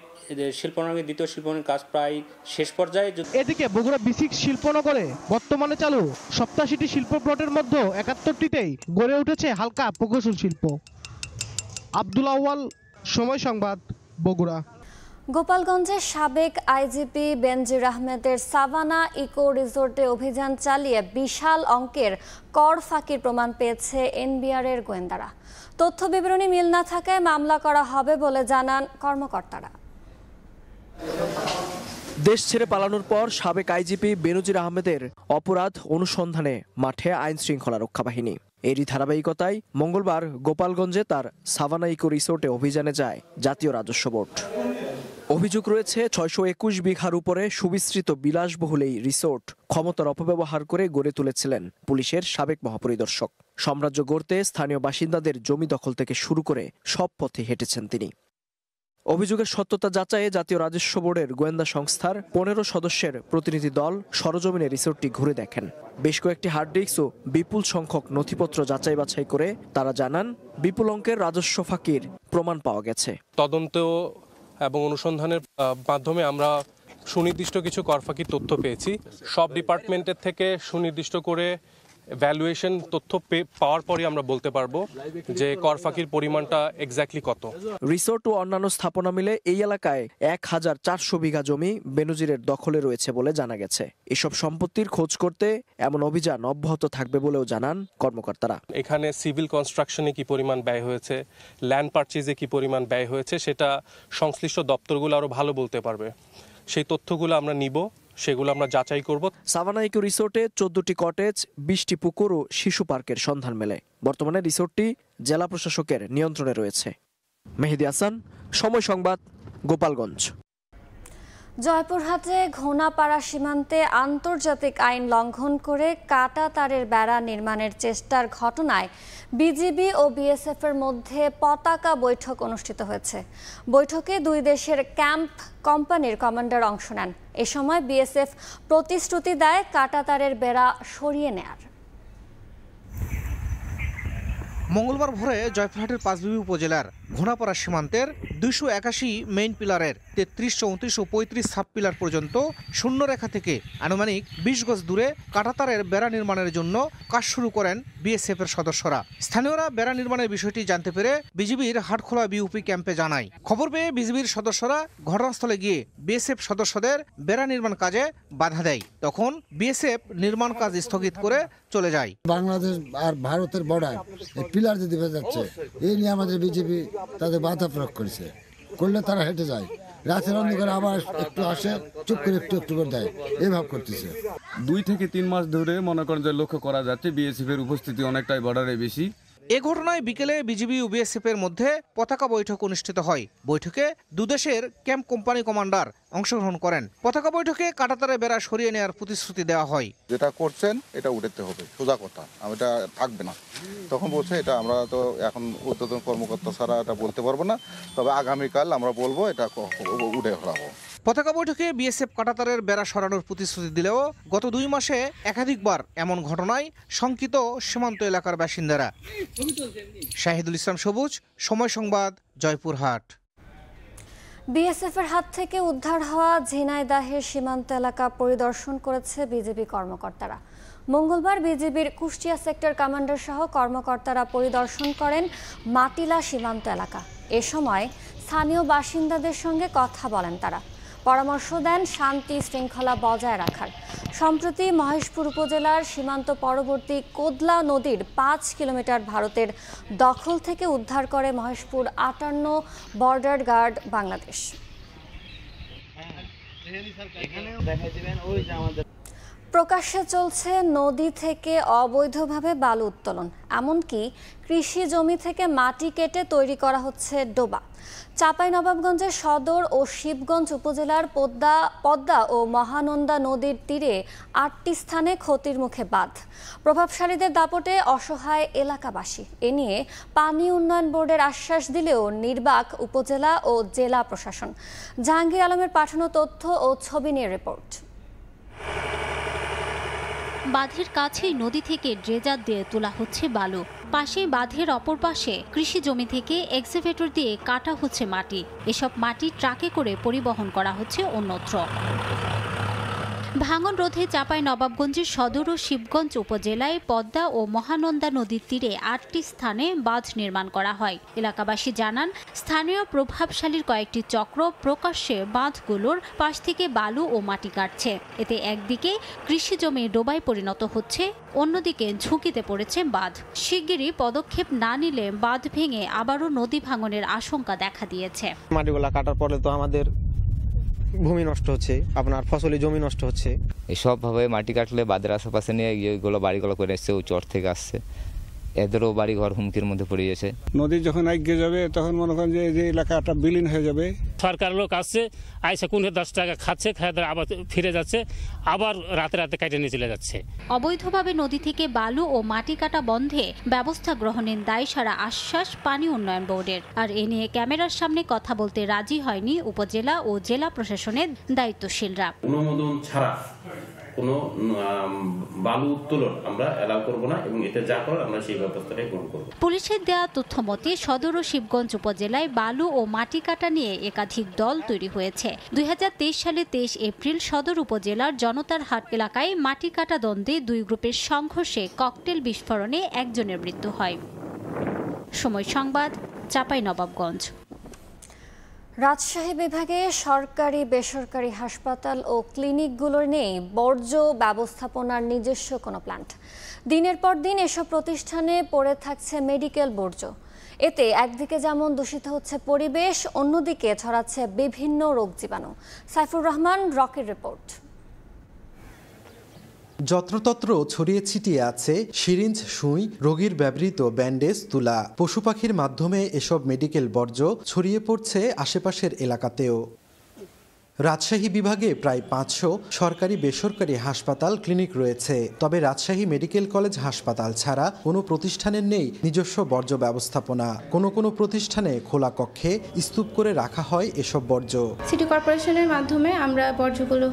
শিল্পনগরীর দ্বিতীয় শিল্পনগরীর কাজ প্রায় শেষ পর্যায়ে। এদিকে বগুড়া বিসিক শিল্পনগরে বর্তমানে চালু 87টি শিল্প প্লটের মধ্যে 71টিতেই গড়ে উঠেছে হালকা প্রকৌশল শিল্প। আব্দুল আওয়াল, সময় সংবাদ, বগুড়া। গোপালগঞ্জের সাবেক আইজিপি বেনজির আহমেদের সাভানা ইকো রিসোর্টে অভিযান চালিয়ে বিশাল অঙ্কের কর ফাঁকির প্রমাণ পেয়েছে এনবিআরের গোয়েন্দারা। তথ্য বিবরণী মিল না থাকায় মামলা করা হবে বলে জানান কর্মকর্তারা। দেশ ছেড়ে পালানোর পর সাবেক আইজিপি বেনজির আহমেদের অপরাধ অনুসন্ধানে মাঠে আইন শৃঙ্খলা রক্ষা বাহিনী। এরই ধারাবাহিকতায় মঙ্গলবার গোপালগঞ্জে তার সাভানা ইকো রিসোর্টে অভিযানে যায় জাতীয় রাজস্ব বোর্ড। অভিযোগ রয়েছে 621 বিঘার উপরে সুবিস্তৃত বিলাসবহুল এই রিসোর্ট ক্ষমতার অপব্যবহার করে গড়ে তুলেছিলেন পুলিশের সাবেক মহাপরিদর্শক। সাম্রাজ্য গড়তে স্থানীয় বাসিন্দাদের জমি দখল থেকে শুরু করে সব পথে হেঁটেছেন তিনি। অভিযোগের সত্যতা যাচাইয়ে জাতীয় রাজস্ব বোর্ডের গোয়েন্দা সংস্থার 15 সদস্যের প্রতিনিধি দল সরজমিনে রিসোর্টটি ঘুরে দেখেন। বেশ কয়েকটি হার্ড ডিস্ক ও বিপুল সংখ্যক নথিপত্র যাচাই বাছাই করে তারা জানান বিপুল অঙ্কের রাজস্ব ফাঁকির প্রমাণ পাওয়া গেছে। তদন্ত এবং অনুসন্ধানের মাধ্যমে আমরা সুনির্দিষ্ট কিছু কর ফাঁকির তথ্য পেয়েছি। সব ডিপার্টমেন্টের থেকে সুনির্দিষ্ট করে ভ্যালুয়েশন তথ্য পাওয়ার পরে আমরা বলতে পারবো যে কর ফাঁকির পরিমাণটা এক্স্যাক্টলি কত। রিসোর্ট ও অন্যান্য স্থাপনা মিলে এই এলাকায় 1400 বিঘা জমি বেনজিরের দখলে রয়েছে বলে জানা গেছে। এসব সম্পত্তির খোঁজ করতে এমন অভিযান অব্যাহত থাকবে বলেও জানান কর্মকর্তারা। এখানে সিভিল কনস্ট্রাকশনে কি পরিমাণ ব্যয় হয়েছে, ল্যান্ড পারচেজে কি পরিমাণ ব্যয় হয়েছে, সেটা সংশ্লিষ্ট দপ্তরগুলো আরো ভালো বলতে পারবে। সেই তথ্যগুলো আমরা নিব, সেগুলো আমরা যাচাই করব। সাভানা ইকো রিসোর্টে 14টি কটেজ, 20টি পুকুর ও শিশু পার্কের সন্ধান মেলে। বর্তমানে রিসোর্টটি জেলা প্রশাসকের নিয়ন্ত্রণে রয়েছে। মেহেদী হাসান, সময় সংবাদ, গোপালগঞ্জ। জয়পুরহাটে ঘোনাপাড়া সীমান্তে আন্তর্জাতিক আইন লঙ্ঘন করে কাটা তারের বেড়া নির্মাণের চেষ্টার ঘটনায় বিজিবি ও বিএসএফ এর মধ্যে পতাকা বৈঠক অনুষ্ঠিত হয়েছে। বৈঠকে দুই দেশের ক্যাম্প কোম্পানির কমান্ডার অংশ নেন। এ সময় বিএসএফ প্রতিশ্রুতি দেয় কাটা তারের বেড়া সরিয়ে নেয়ার। মঙ্গলবার ভোরে জয়পুরহাটের পাঁচবিবি উপজেলার ঘোনাপাড়া সীমান্তের 281 মেইন পিলারের 33, 34 ও 35 সাব পিলার পর্যন্ত শূন্যরেখা থেকে আনুমানিক 20 গজ দূরে কাঁটাতারের বেড়া নির্মাণের জন্য কাজ শুরু করেন বিএসএফ এর সদস্যরা। স্থানীয়রা বেড়া নির্মাণের বিষয়টি জানতে পেরে বিজিবির হাটখোলা বিউপি ক্যাম্পে জানায়। খবর পেয়ে বিজিবির সদস্যরা ঘটনাস্থলে গিয়ে বিএসএফ সদস্যদের বেড়া নির্মাণ কাজে বাধা দেয়। তখন বিএসএফ নির্মাণ কাজ স্থগিত করে চলে যায়। বাংলাদেশ আর ভারতের বর্ডার পিলার যদি ভেঙে যাচ্ছে, এই নিয়ে আমাদের বিজেপি তাদের বাধা প্রয়োগ করেছে, করলে তারা হেঁটে যায়। রাতের অন্ধকারে আবার একটু আসে, চুপ করে একটু একটু করে দেয়, এইভাবে করতেছে। 2 থেকে 3 মাস ধরে মনে করেন যে লক্ষ্য করা যাচ্ছে বিএসএফ এর উপস্থিতি অনেকটাই বর্ডারে বেশি। এ ঘটনায় বিকেলে বিজিবি ও বিএসএফ এর মধ্যে পতাকা বৈঠক অনুষ্ঠিত হয়। বৈঠকে দুদেশের ক্যাম্প কোম্পানি কমান্ডার অংশগ্রহণ করেন। পতাকা বৈঠকে কাঁটাতারের বেড়া সরিয়ে নেওয়ার প্রতিশ্রুতি দেওয়া হয়। যেটা করছেন এটা উঠাতে হবে, সোজা কথা, এটা থাকবে না। তখন বলছে এটা আমরা তো এখন ঊর্ধ্বতন কর্মকর্তা ছাড়া এটা বলতে পারবো না, তবে আগামীকাল আমরা বলবো এটা উঠে ফেলাবো। পতাকা বৈঠকে বিএসএফ কাঁটাতারের বেড়া সরানোর প্রতিশ্রুতি দিলেও গত 2 মাসে একাধিকবার এমন ঘটনায় শঙ্কিত সীমান্ত এলাকার বাসিন্দারা। শাহিদুল ইসলাম সবুজ, সময় সংবাদ, জয়পুরহাট। বিএসএফ এর হাত থেকে উদ্ধার হওয়া ঝিনাইদহের সীমান্ত এলাকা পরিদর্শন করেছে বিজিবি কর্মকর্তারা। মঙ্গলবার বিজিবির কুষ্টিয়া সেক্টর কমান্ডার সহ কর্মকর্তারা পরিদর্শন করেন মাটিলা সীমান্ত এলাকা। এ সময় স্থানীয় বাসিন্দাদের সঙ্গে কথা বলেন তারা। পরামর্শ দেন শান্তি শৃঙ্খলা বজায় রাখার। সম্প্রতি মহেশপুর উপজেলার সীমান্ত পরবর্তী কোদলা নদীর 5 কিলোমিটার ভারতের দখল থেকে উদ্ধার করে মহেশপুর 58 বর্ডার গার্ড বাংলাদেশ। প্রকাশ্যে চলছে নদী থেকে অবৈধভাবে বালু উত্তোলন, এমনকি কৃষি জমি থেকে মাটি কেটে তৈরি করা হচ্ছে ডোবা। চাঁপাইনবাবগঞ্জের সদর ও শিবগঞ্জ উপজেলার পদ্মা ও মহানন্দা নদীর তীরে 8টি স্থানে ক্ষতির মুখে বাঁধ। প্রভাবশালীদের দাপটে অসহায় এলাকাবাসী। এ নিয়ে পানি উন্নয়ন বোর্ডের আশ্বাস দিলেও নির্বাক উপজেলা ও জেলা প্রশাসন। জাহাঙ্গীর আলমের পাঠানো তথ্য ও ছবি নিয়ে রিপোর্ট। বাঁধের কাছেই নদী থেকে ড্রেজার দিয়ে তোলা হচ্ছে বালু। পাশে বাঁধের অপর পাশে কৃষি জমি থেকে এক্সকাভেটর দিয়ে কাটা হচ্ছে মাটি। এসব মাটি ট্রাকে করে পরিবহন করা হচ্ছে অন্যত্র। ভাঙন রোধে চাঁপাইনবাবগঞ্জের সদর ও শিবগঞ্জ উপজেলায় পদ্মা ও মহানন্দা নদীর তীরে 8টি স্থানে বাঁধ নির্মাণ করা হয়। এলাকাবাসী জানান, স্থানীয় প্রভাবশালীর কয়েকটি চক্র প্রকাশ্যে বাঁধগুলোর পাশ থেকে বালু ও মাটি কাটছে। এতে একদিকে কৃষি জমি ডোবায় পরিণত হচ্ছে, অন্যদিকে ঝুঁকিতে পড়েছে বাঁধ। শিগগিরই পদক্ষেপ না নিলে বাঁধ ভেঙে আবারও নদী ভাঙনের আশঙ্কা দেখা দিয়েছে। মাটিগুলা কাটার পরে তো আমাদের ভূমি নষ্ট হচ্ছে, আপনার ফসলি জমি নষ্ট হচ্ছে। এসবভাবে মাটি কাটলে বাঁধের আশেপাশে নিয়ে এগুলো বাড়িগুলো করে এসছে, চর থেকে আসছে, এদেরও বাড়িঘর হুমকির মধ্যে পড়ে গেছে। নদী যখন এগিয়ে যাবে তখন মনে করেন যে এই এলাকাটা বিলীন হয়ে যাবে। সরকার লোক আসছে, আইসা 10 টাকা খাচ্ছে, খায় আবার ফিরে যাচ্ছে, আবার রাতে রাতে কেটে নিয়ে চলে যাচ্ছে। অবৈধভাবে নদী থেকে বালু ও মাটি কাটা বন্ধে ব্যবস্থা গ্রহণের দায় সারা আশ্বাস পানি উন্নয়ন বোর্ডের। আর এ নিয়ে ক্যামেরার সামনে কথা বলতে রাজি হয়নি উপজেলা ও জেলা প্রশাসনের দায়িত্বশীলরা। অনুমোদন ছাড়া কোনো বালু উত্তোলন আমরা অ্যালাউ করব না এবং এটা যা করার আমরা সেই ব্যবস্থাটাই গ্রহণ করব। পুলিশের দেয়া তথ্য মতে সদর ও শিবগঞ্জ উপজেলায় বালু ও মাটি কাটা নিয়ে একাধিক দল তৈরি হয়েছে। 2023 সালে 23 এপ্রিল সদর উপজেলার জনতার হাট এলাকায় মাটি কাটা দ্বন্দ্বে 2 গ্রুপের সংঘর্ষে ককটেল বিস্ফোরণে একজনের মৃত্যু হয়। সময় সংবাদ, চাঁপাইনবাবগঞ্জ। রাজশাহী বিভাগে সরকারি বেসরকারি হাসপাতাল ও ক্লিনিকগুলোর নেই বর্জ্য ব্যবস্থাপনার নিজস্ব কোনো প্ল্যান্ট। দিনের পর দিন এসব প্রতিষ্ঠানে পড়ে থাকছে মেডিকেল বর্জ্য। এতে একদিকে যেমন দূষিত হচ্ছে পরিবেশ, অন্যদিকে ছড়াচ্ছে বিভিন্ন রোগ জীবাণু। সাইফুর রহমান, রকের রিপোর্ট। যত্রতত্র ছড়িয়ে ছিটিয়ে আছে সিরিঞ্জ, সুই, রোগীর ব্যবহৃত ব্যান্ডেজ, তুলা। পশু পাখির মাধ্যমে এসব মেডিকেল বর্জ্য ছড়িয়ে পড়ছে আশেপাশের এলাকাতেও। রাজশাহী বিভাগে প্রায় 500 সরকারি বেসরকারি হাসপাতাল, ক্লিনিক রয়েছে। তবে রাজশাহী মেডিকেল কলেজ হাসপাতাল ছাড়া কোনো প্রতিষ্ঠানের নেই নিজস্ব বর্জ্য ব্যবস্থাপনা। কোনো প্রতিষ্ঠানে খোলা কক্ষে স্তূপ করে রাখা হয় এসব বর্জ্য। সিটি কর্পোরেশনের মাধ্যমে আমরা বর্জ্যগুলো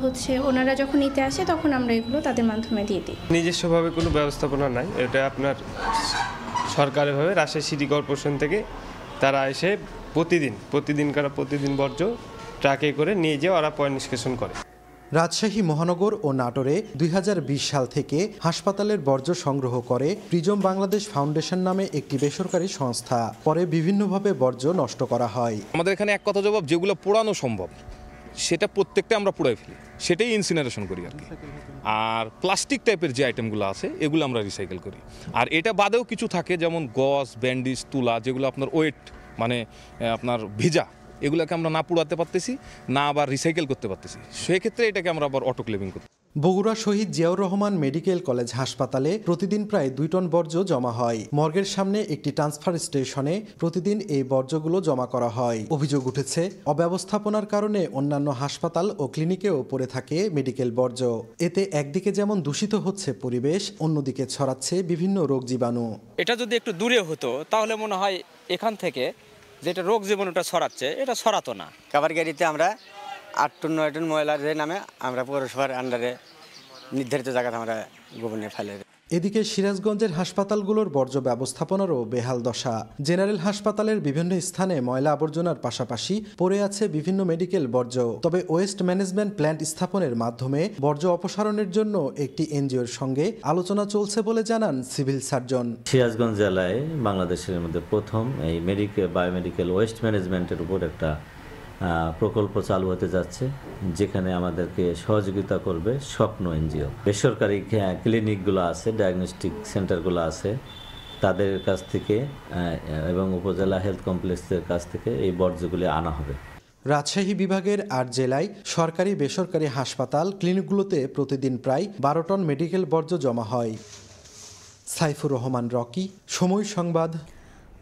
ওনারা যখন নিতে আসে তখন আমরা এগুলো তাদের মাধ্যমে দিয়ে দিই। নিজস্বভাবে কোনো ব্যবস্থাপনা নাই, এটা আপনার সরকারিভাবে রাজশাহী সিটি কর্পোরেশন থেকে তারা এসে প্রতিদিন বর্জ্য ট্রাকে করে নিয়ে যেয়ে ওরা পয় নিষ্কাশন করে। রাজশাহী মহানগর ও নাটোরে 2020 সাল থেকে হাসপাতালের বর্জ্য সংগ্রহ করে প্রিজম বাংলাদেশ ফাউন্ডেশন নামে একটি বেসরকারি সংস্থা। পরে বিভিন্নভাবে বর্জ্য নষ্ট করা হয়। আমাদের এখানে এক কথা জবাব, যেগুলো পোড়ানো সম্ভব সেটা প্রত্যেকটা আমরা পোড়াই ফেলি, সেটাই ইনসিনারেশন করি আর কি। আর প্লাস্টিক টাইপের যে আইটেমগুলো আছে এগুলো আমরা রিসাইকেল করি। আর এটা বাদেও কিছু থাকে, যেমন গজ, ব্যান্ডিজ, তুলা, যেগুলো আপনার ওয়েট মানে আপনার ভিজা, এগুলোকে আমরা না পুড়াতে পারতেছি না আবার রিসাইকেল করতে পারতেছি, সেক্ষেত্রে এটাকে আমরা আবার অটোক্লেভিং করতে। বগুড়া শহীদ জিয়াউর রহমান মেডিকেল কলেজ হাসপাতালে প্রতিদিন প্রায় 2 টন বর্জ্য জমা হয়। মর্গের সামনে একটি ট্রান্সফার স্টেশনে প্রতিদিন এই বর্জ্যগুলো জমা করা হয়। অভিযোগ উঠেছে অব্যবস্থাপনার কারণে অন্যান্য হাসপাতাল ও ক্লিনিকেও পড়ে থাকে মেডিকেল বর্জ্য। এতে একদিকে যেমন দূষিত হচ্ছে পরিবেশ, অন্যদিকে ছড়াচ্ছে বিভিন্ন রোগ জীবাণু। এটা যদি একটু দূরে হতো তাহলে মনে হয় এখান থেকে যেটা রোগ জীবাণুটা ছড়াচ্ছে এটা ছড়াতো না। খাবার গাড়িতে আমরা 8 টন 9 টন ময়লার যে নামে আমরা পৌরসভার আন্ডারে নির্ধারিত জায়গাতে আমরা গোপনে ফেলে। এদিকে সিরাজগঞ্জের হাসপাতালগুলোর বর্জ্য ব্যবস্থাপনারও বেহাল দশা। জেনারেল হাসপাতালের বিভিন্ন স্থানে ময়লা আবর্জনার পাশাপাশি পড়ে আছে বিভিন্ন মেডিকেল বর্জ্য। তবে ওয়েস্ট ম্যানেজমেন্ট প্ল্যান্ট স্থাপনের মাধ্যমে বর্জ্য অপসারণের জন্য একটি এনজিওর সঙ্গে আলোচনা চলছে বলে জানান সিভিল সার্জন। সিরাজগঞ্জ জেলায় বাংলাদেশের মধ্যে প্রথম এই বায়োমেডিকেল ওয়েস্ট ম্যানেজমেন্টের উপর একটা প্রকল্প চালু হতে যাচ্ছে, যেখানে আমাদেরকে সহযোগিতা করবে স্বপ্ন এনজিও। বেসরকারি ক্লিনিকগুলো আছে, ডায়াগনস্টিক সেন্টারগুলো আছে, তাদের কাছ থেকে এবং উপজেলা হেলথ কমপ্লেক্সের কাছ থেকে এই বর্জ্যগুলি আনা হবে। রাজশাহী বিভাগের 8 জেলায় সরকারি বেসরকারি হাসপাতাল, ক্লিনিকগুলোতে প্রতিদিন প্রায় 12 টন মেডিকেল বর্জ্য জমা হয়। সাইফুর রহমান, রকি, সময় সংবাদ।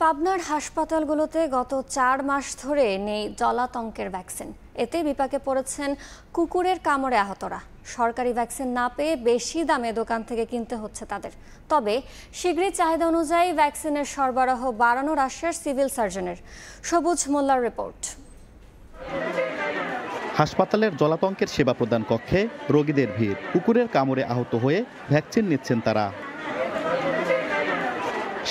পাবনার হাসপাতালগুলোতে গত 4 মাস ধরে নেই জলাতঙ্কের ভ্যাকসিন। এতে বিপাকে পড়েছেন কুকুরের কামড়ে আহতরা। সরকারি ভ্যাকসিন না পেয়ে বেশি দামে দোকান থেকে কিনতে হচ্ছে তাদের। তবে শীঘ্রই চাহিদা অনুযায়ী ভ্যাকসিনের সরবরাহ বাড়ানোর আশ্বাস সিভিল সার্জনের। সবুজ মোল্লার রিপোর্ট। হাসপাতালের জলাতঙ্কের সেবা প্রদান কক্ষে রোগীদের ভিড়। কুকুরের কামড়ে আহত হয়ে ভ্যাকসিন নিচ্ছেন তারা।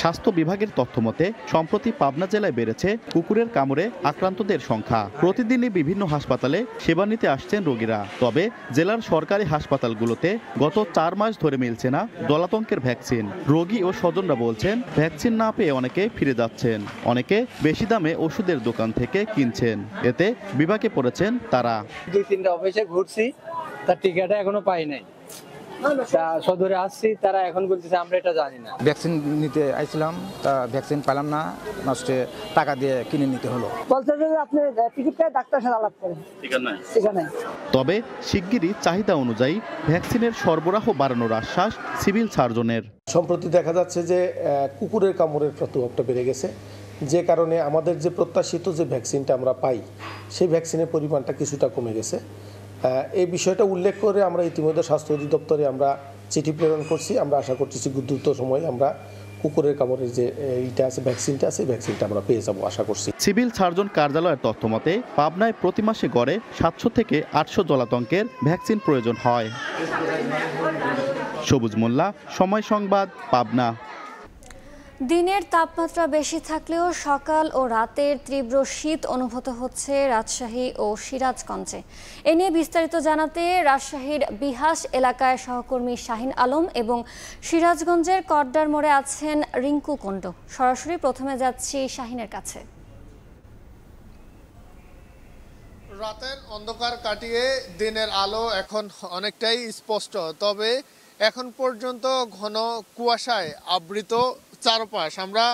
স্বাস্থ্য বিভাগের তথ্যমতে সম্প্রতি পাবনা জেলায় বেড়েছে কুকুরের কামড়ে আক্রান্তদের সংখ্যা। প্রতিদিনই বিভিন্ন হাসপাতালে সেবা নিতে আসছেন রোগীরা। তবে জেলার সরকারি হাসপাতালগুলোতে গত 4 মাস ধরে মিলছে না জলাতঙ্কের ভ্যাকসিন। রোগী ও স্বজনরা বলছেন ভ্যাকসিন না পেয়ে অনেকে ফিরে যাচ্ছেন, অনেকে বেশি দামে ওষুধের দোকান থেকে কিনছেন। এতে বিপাকে পড়েছেন তারা। 2-3টা অফিসে ঘুরছি, তার টিকাটা এখনো পাই নাই। সদরে আসছি, তারা এখন বলতেছে আমরা এটা জানি না। ভ্যাকসিন নিতে আইছিলাম, তা ভ্যাকসিন পেলাম না, নষ্টে টাকা দিয়ে কিনে নিতে হলো। বলছে যে আপনি টিকিটটা ডাক্তার সাথে আলাপ করেন, ঠিক আছে। তবে শিগগিরই চাহিদা অনুযায়ী ভ্যাকসিনের সরবরাহ বাড়ানোর আশ্বাস সিভিল সার্জনের। সম্প্রতি দেখা যাচ্ছে যে কুকুরের কামড়ের প্রভাবটা বেড়ে গেছে, যে কারণে আমাদের যে প্রত্যাশিত যে ভ্যাকসিনটা আমরা পাই সেই ভ্যাকসিনের পরিমাণটা কিছুটা কমে গেছে। এই বিষয়টা উল্লেখ করে আমরা ইতিমধ্যে স্বাস্থ্য অধিদপ্তরে আমরা চিঠি প্রেরণ করছি। আমরা আশা করতেছি দ্রুত সময়ে আমরা কুকুরের কামড়ের যে এইটা আছে ভ্যাকসিনটা আছে ভ্যাকসিনটা আমরা পেয়ে যাবো আশা করছি। সিভিল সার্জন কার্যালয়ের তথ্য মতে পাবনায় প্রতি মাসে গড়ে 700 থেকে 800 জলাতঙ্কের ভ্যাকসিন প্রয়োজন হয়। সবুজ মোল্লা, সময় সংবাদ, পাবনা। দিনের তাপমাত্রা বেশি থাকলেও সকাল ও রাতের তীব্র শীত অনুভূত হচ্ছে রাজশাহী ও সিরাজগঞ্জে। এ নিয়ে বিস্তারিত জানাতে রাজশাহীর বিহাস এলাকায় সহকর্মী শাহিন আলম এবং সিরাজগঞ্জের কড্ডার মোড়ে আছেন রিঙ্কু কুণ্ড। সরাসরি প্রথমে যাচ্ছি শাহিনের কাছে। রাতের অন্ধকার কাটিয়ে দিনের আলো এখন অনেকটাই স্পষ্ট, তবে এখন পর্যন্ত ঘন কুয়াশায় আবৃত চারপাশ। আমরা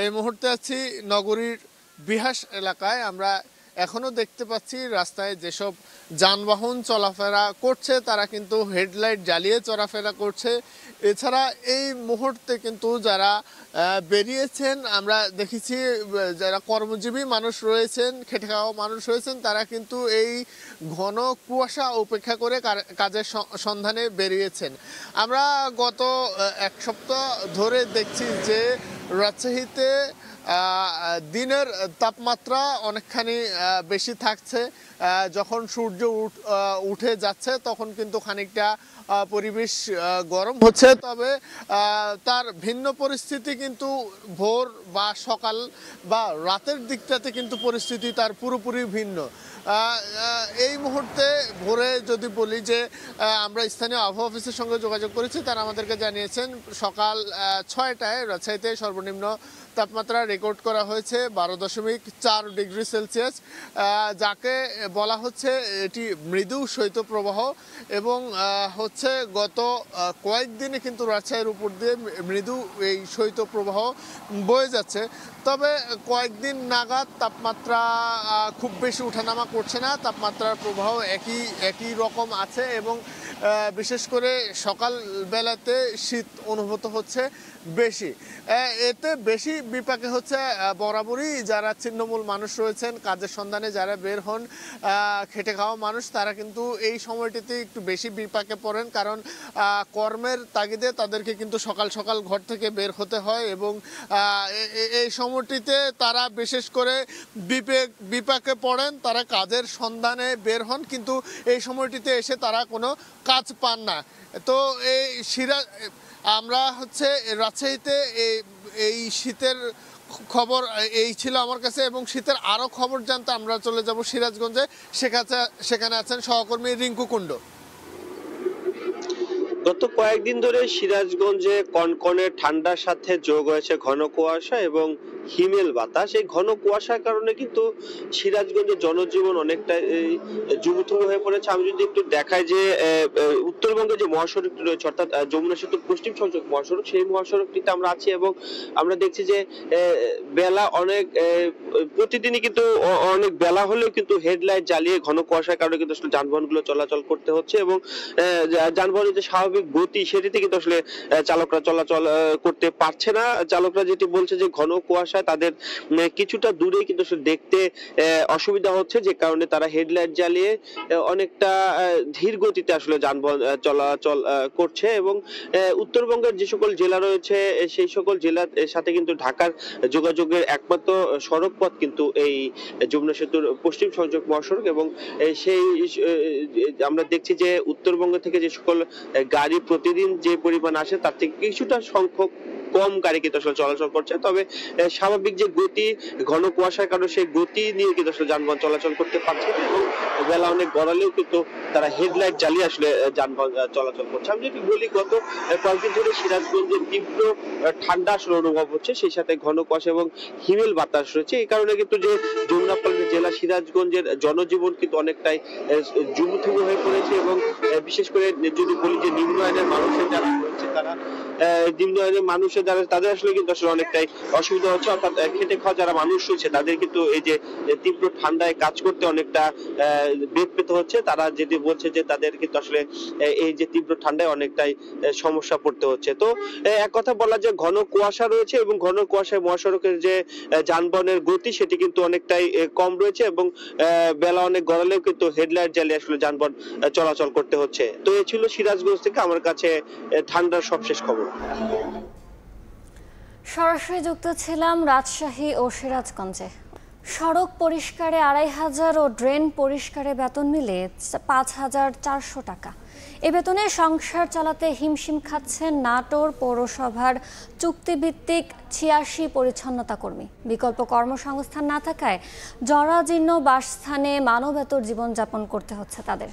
এই মুহূর্তে আছি নগরীর বিহাস এলাকায়। আমরা এখনো দেখতে পাচ্ছি রাস্তায় যেসব যানবাহন চলাফেরা করছে তারা কিন্তু হেডলাইট জ্বালিয়ে চলাফেরা করছে। এছাড়া এই মুহূর্তে কিন্তু যারা বেরিয়েছেন আমরা দেখেছি, যারা কর্মজীবী মানুষ রয়েছেন, খেটে খাওয়া মানুষ রয়েছেন, তারা কিন্তু এই ঘন কুয়াশা উপেক্ষা করে কাজের সন্ধানে বেরিয়েছেন। আমরা গত এক সপ্তাহ ধরে দেখছি যে রাজশাহীতে দিনের তাপমাত্রা অনেকখানি বেশি থাকছে। যখন সূর্য উঠে যাচ্ছে তখন কিন্তু খানিকটা পরিবেশ গরম হচ্ছে, তবে তার ভিন্ন পরিস্থিতি কিন্তু ভোর বা সকাল বা রাতের দিকটাতে কিন্তু পরিস্থিতি তার পুরোপুরি ভিন্ন। এই মুহূর্তে ভোরে যদি বলি যে আমরা স্থানীয় আবহাওয়া অফিসের সঙ্গে যোগাযোগ করেছি, তারা আমাদেরকে জানিয়েছেন সকাল 6টায় রাজশাহীতে সর্বনিম্ন তাপমাত্রা রেকর্ড করা হয়েছে 12.4 ডিগ্রি সেলসিয়াস, যাকে বলা হচ্ছে এটি মৃদু শৈত্যপ্রবাহ। এবং হচ্ছে গত কয়েকদিনে কিন্তু রাজশাহীর উপর দিয়ে মৃদু এই শৈত্যপ্রবাহ বয়ে যাচ্ছে। তবে কয়েকদিন নাগাদ তাপমাত্রা খুব বেশি ওঠানামা করছে না, তাপমাত্রার প্রবাহ একই রকম আছে এবং বিশেষ করে সকাল বেলাতে শীত অনুভূত হচ্ছে বেশি। এতে বেশি বিপাকে হচ্ছে বরাবরই যারা ছিন্নমূল মানুষ রয়েছেন, কাজের সন্ধানে যারা বের হন, খেটে খাওয়া মানুষ, তারা কিন্তু এই সময়টিতে একটু বেশি বিপাকে পড়েন, কারণ কর্মের তাগিদে তাদেরকে কিন্তু সকাল সকাল ঘর থেকে বের হতে হয় এবং এই সময়টিতে তারা বিশেষ করে বিপাকে পড়েন, তারা কাজের সন্ধানে বের হন, কিন্তু এই সময়টিতে এসে তারা কোনো কাজ পান না। তো আমরা হচ্ছে রাজশাহীতে এই শীতের খবর এই ছিল আমার কাছে, এবং শীতের আরও খবর জানতে আমরা চলে যাব সিরাজগঞ্জে। সেখানে আছেন সহকর্মী রিঙ্কু কুণ্ড। গত কয়েকদিন ধরে সিরাজগঞ্জে কনকনে ঠান্ডার সাথে যোগ হয়েছে ঘন কুয়াশা এবং হিমেল বাতাস। এই ঘন কুয়াশার কারণে কিন্তু সিরাজগঞ্জের জনজীবন অনেকটা জুবুথুবু হয়ে পড়েছে। আমি যদি একটু দেখাই যে উত্তরবঙ্গে যে মহাসড়কটি রয়েছে, অর্থাৎ যমুনা সেতু পশ্চিম সংযোগ মহাসড়ক, সেই মহাসড়কটিতে আমরা আছি এবং আমরা দেখছি যে বেলা অনেক প্রতিদিনই কিন্তু অনেক বেলা হলেও কিন্তু হেডলাইট জ্বালিয়ে ঘন কুয়াশার কারণে কিন্তু আসলে যানবাহনগুলো চলাচল করতে হচ্ছে এবং যানবাহনের যে স্বাভাবিক গতি সেটিতে কিন্তু আসলে চালকরা চলাচল করতে পারছে না। চালকরা যেটি বলছে যে ঘন কুয়াশা তাদের কিছুটা দূরে কিন্তু দেখতে অসুবিধা হচ্ছে, যে কারণে তারা হেডলাইট জ্বালিয়ে অনেকটা ধীর গতিতে আসলে যানবাহন চলাচল করছে। এবং উত্তরবঙ্গের যে সকল জেলা রয়েছে সেই সকল জেলার সাথে কিন্তু ঢাকার যোগাযোগের একমাত্র সড়ক পথ কিন্তু এই যমুনা সেতুর পশ্চিম সংযোগ মহাসড়ক, এবং সেই আমরা দেখছি যে উত্তরবঙ্গ থেকে যে সকল গাড়ি প্রতিদিন যে পরিমাণ আসে তার থেকে কিছুটা সংখ্যক কম গাড়ি কিন্তু আসলে চলাচল করছে। তবে স্বাভাবিক যে গতি ঘন কুয়াশার কারণে সেই গতি নিয়ে কিন্তু আসলে যানবাহন চলাচল করতে পারছে না এবং বেলা অনেক গড়ালেও কিন্তু তারা হেডলাইট জ্বালিয়ে আসলে যানবাহন চলাচল করছে। আমি যদি বলি গত কয়েকদিন ধরে সিরাজগঞ্জের তীব্র ঠান্ডা আসলে অনুভব হচ্ছে, সেই সাথে ঘন কুয়াশা এবং হিমেল বাতাস রয়েছে। এই কারণে কিন্তু যে যমুনাপাড়া জেলা সিরাজগঞ্জের জনজীবন কিন্তু অনেকটাই জুবুথুবু হয়ে পড়েছে এবং বিশেষ করে যদি বলি যে নিম্ন আয়ের মানুষের যারা রয়েছে তারা যারা নিম্ন মানুষের যারা তাদের আসলে কিন্তু আসলে অনেকটাই অসুবিধা হচ্ছে, অর্থাৎ খেটে খাওয়া যারা মানুষ রয়েছে তাদের কিন্তু এই যে তীব্র ঠান্ডায় কাজ করতে অনেকটা বেগ পেতে হচ্ছে। তারা যেটি বলছে যে তাদের কিন্তু আসলে এই যে তীব্র ঠান্ডায় অনেকটাই সমস্যা পড়তে হচ্ছে। তো এক কথা বলা যে ঘন কুয়াশা রয়েছে এবং ঘন কুয়াশায় মহাসড়কের যে যানবাহনের গতি সেটি কিন্তু অনেকটাই কম রয়েছে এবং বেলা অনেক গড়ালেও কিন্তু হেডলাইট জ্বালিয়ে আসলে যানবাহন চলাচল করতে হচ্ছে। তো এ ছিল সিরাজগঞ্জ থেকে আমার কাছে ঠান্ডার সবশেষ খবর। সরাসরি যুক্ত ছিলাম রাজশাহী ও সিরাজগঞ্জে। সড়ক পরিষ্কারে ২৫০০ ও ড্রেন পরিষ্কারে বেতন মিলে ৫,৪০০ টাকা। এ বেতনে সংসার চালাতে হিমশিম খাচ্ছেন নাটোর পৌরসভার চুক্তিভিত্তিক ৮৬ পরিচ্ছন্নতা কর্মী। বিকল্প কর্মসংস্থান না থাকায় জরাজীর্ণ বাসস্থানে মানবেতর জীবনযাপন করতে হচ্ছে তাদের।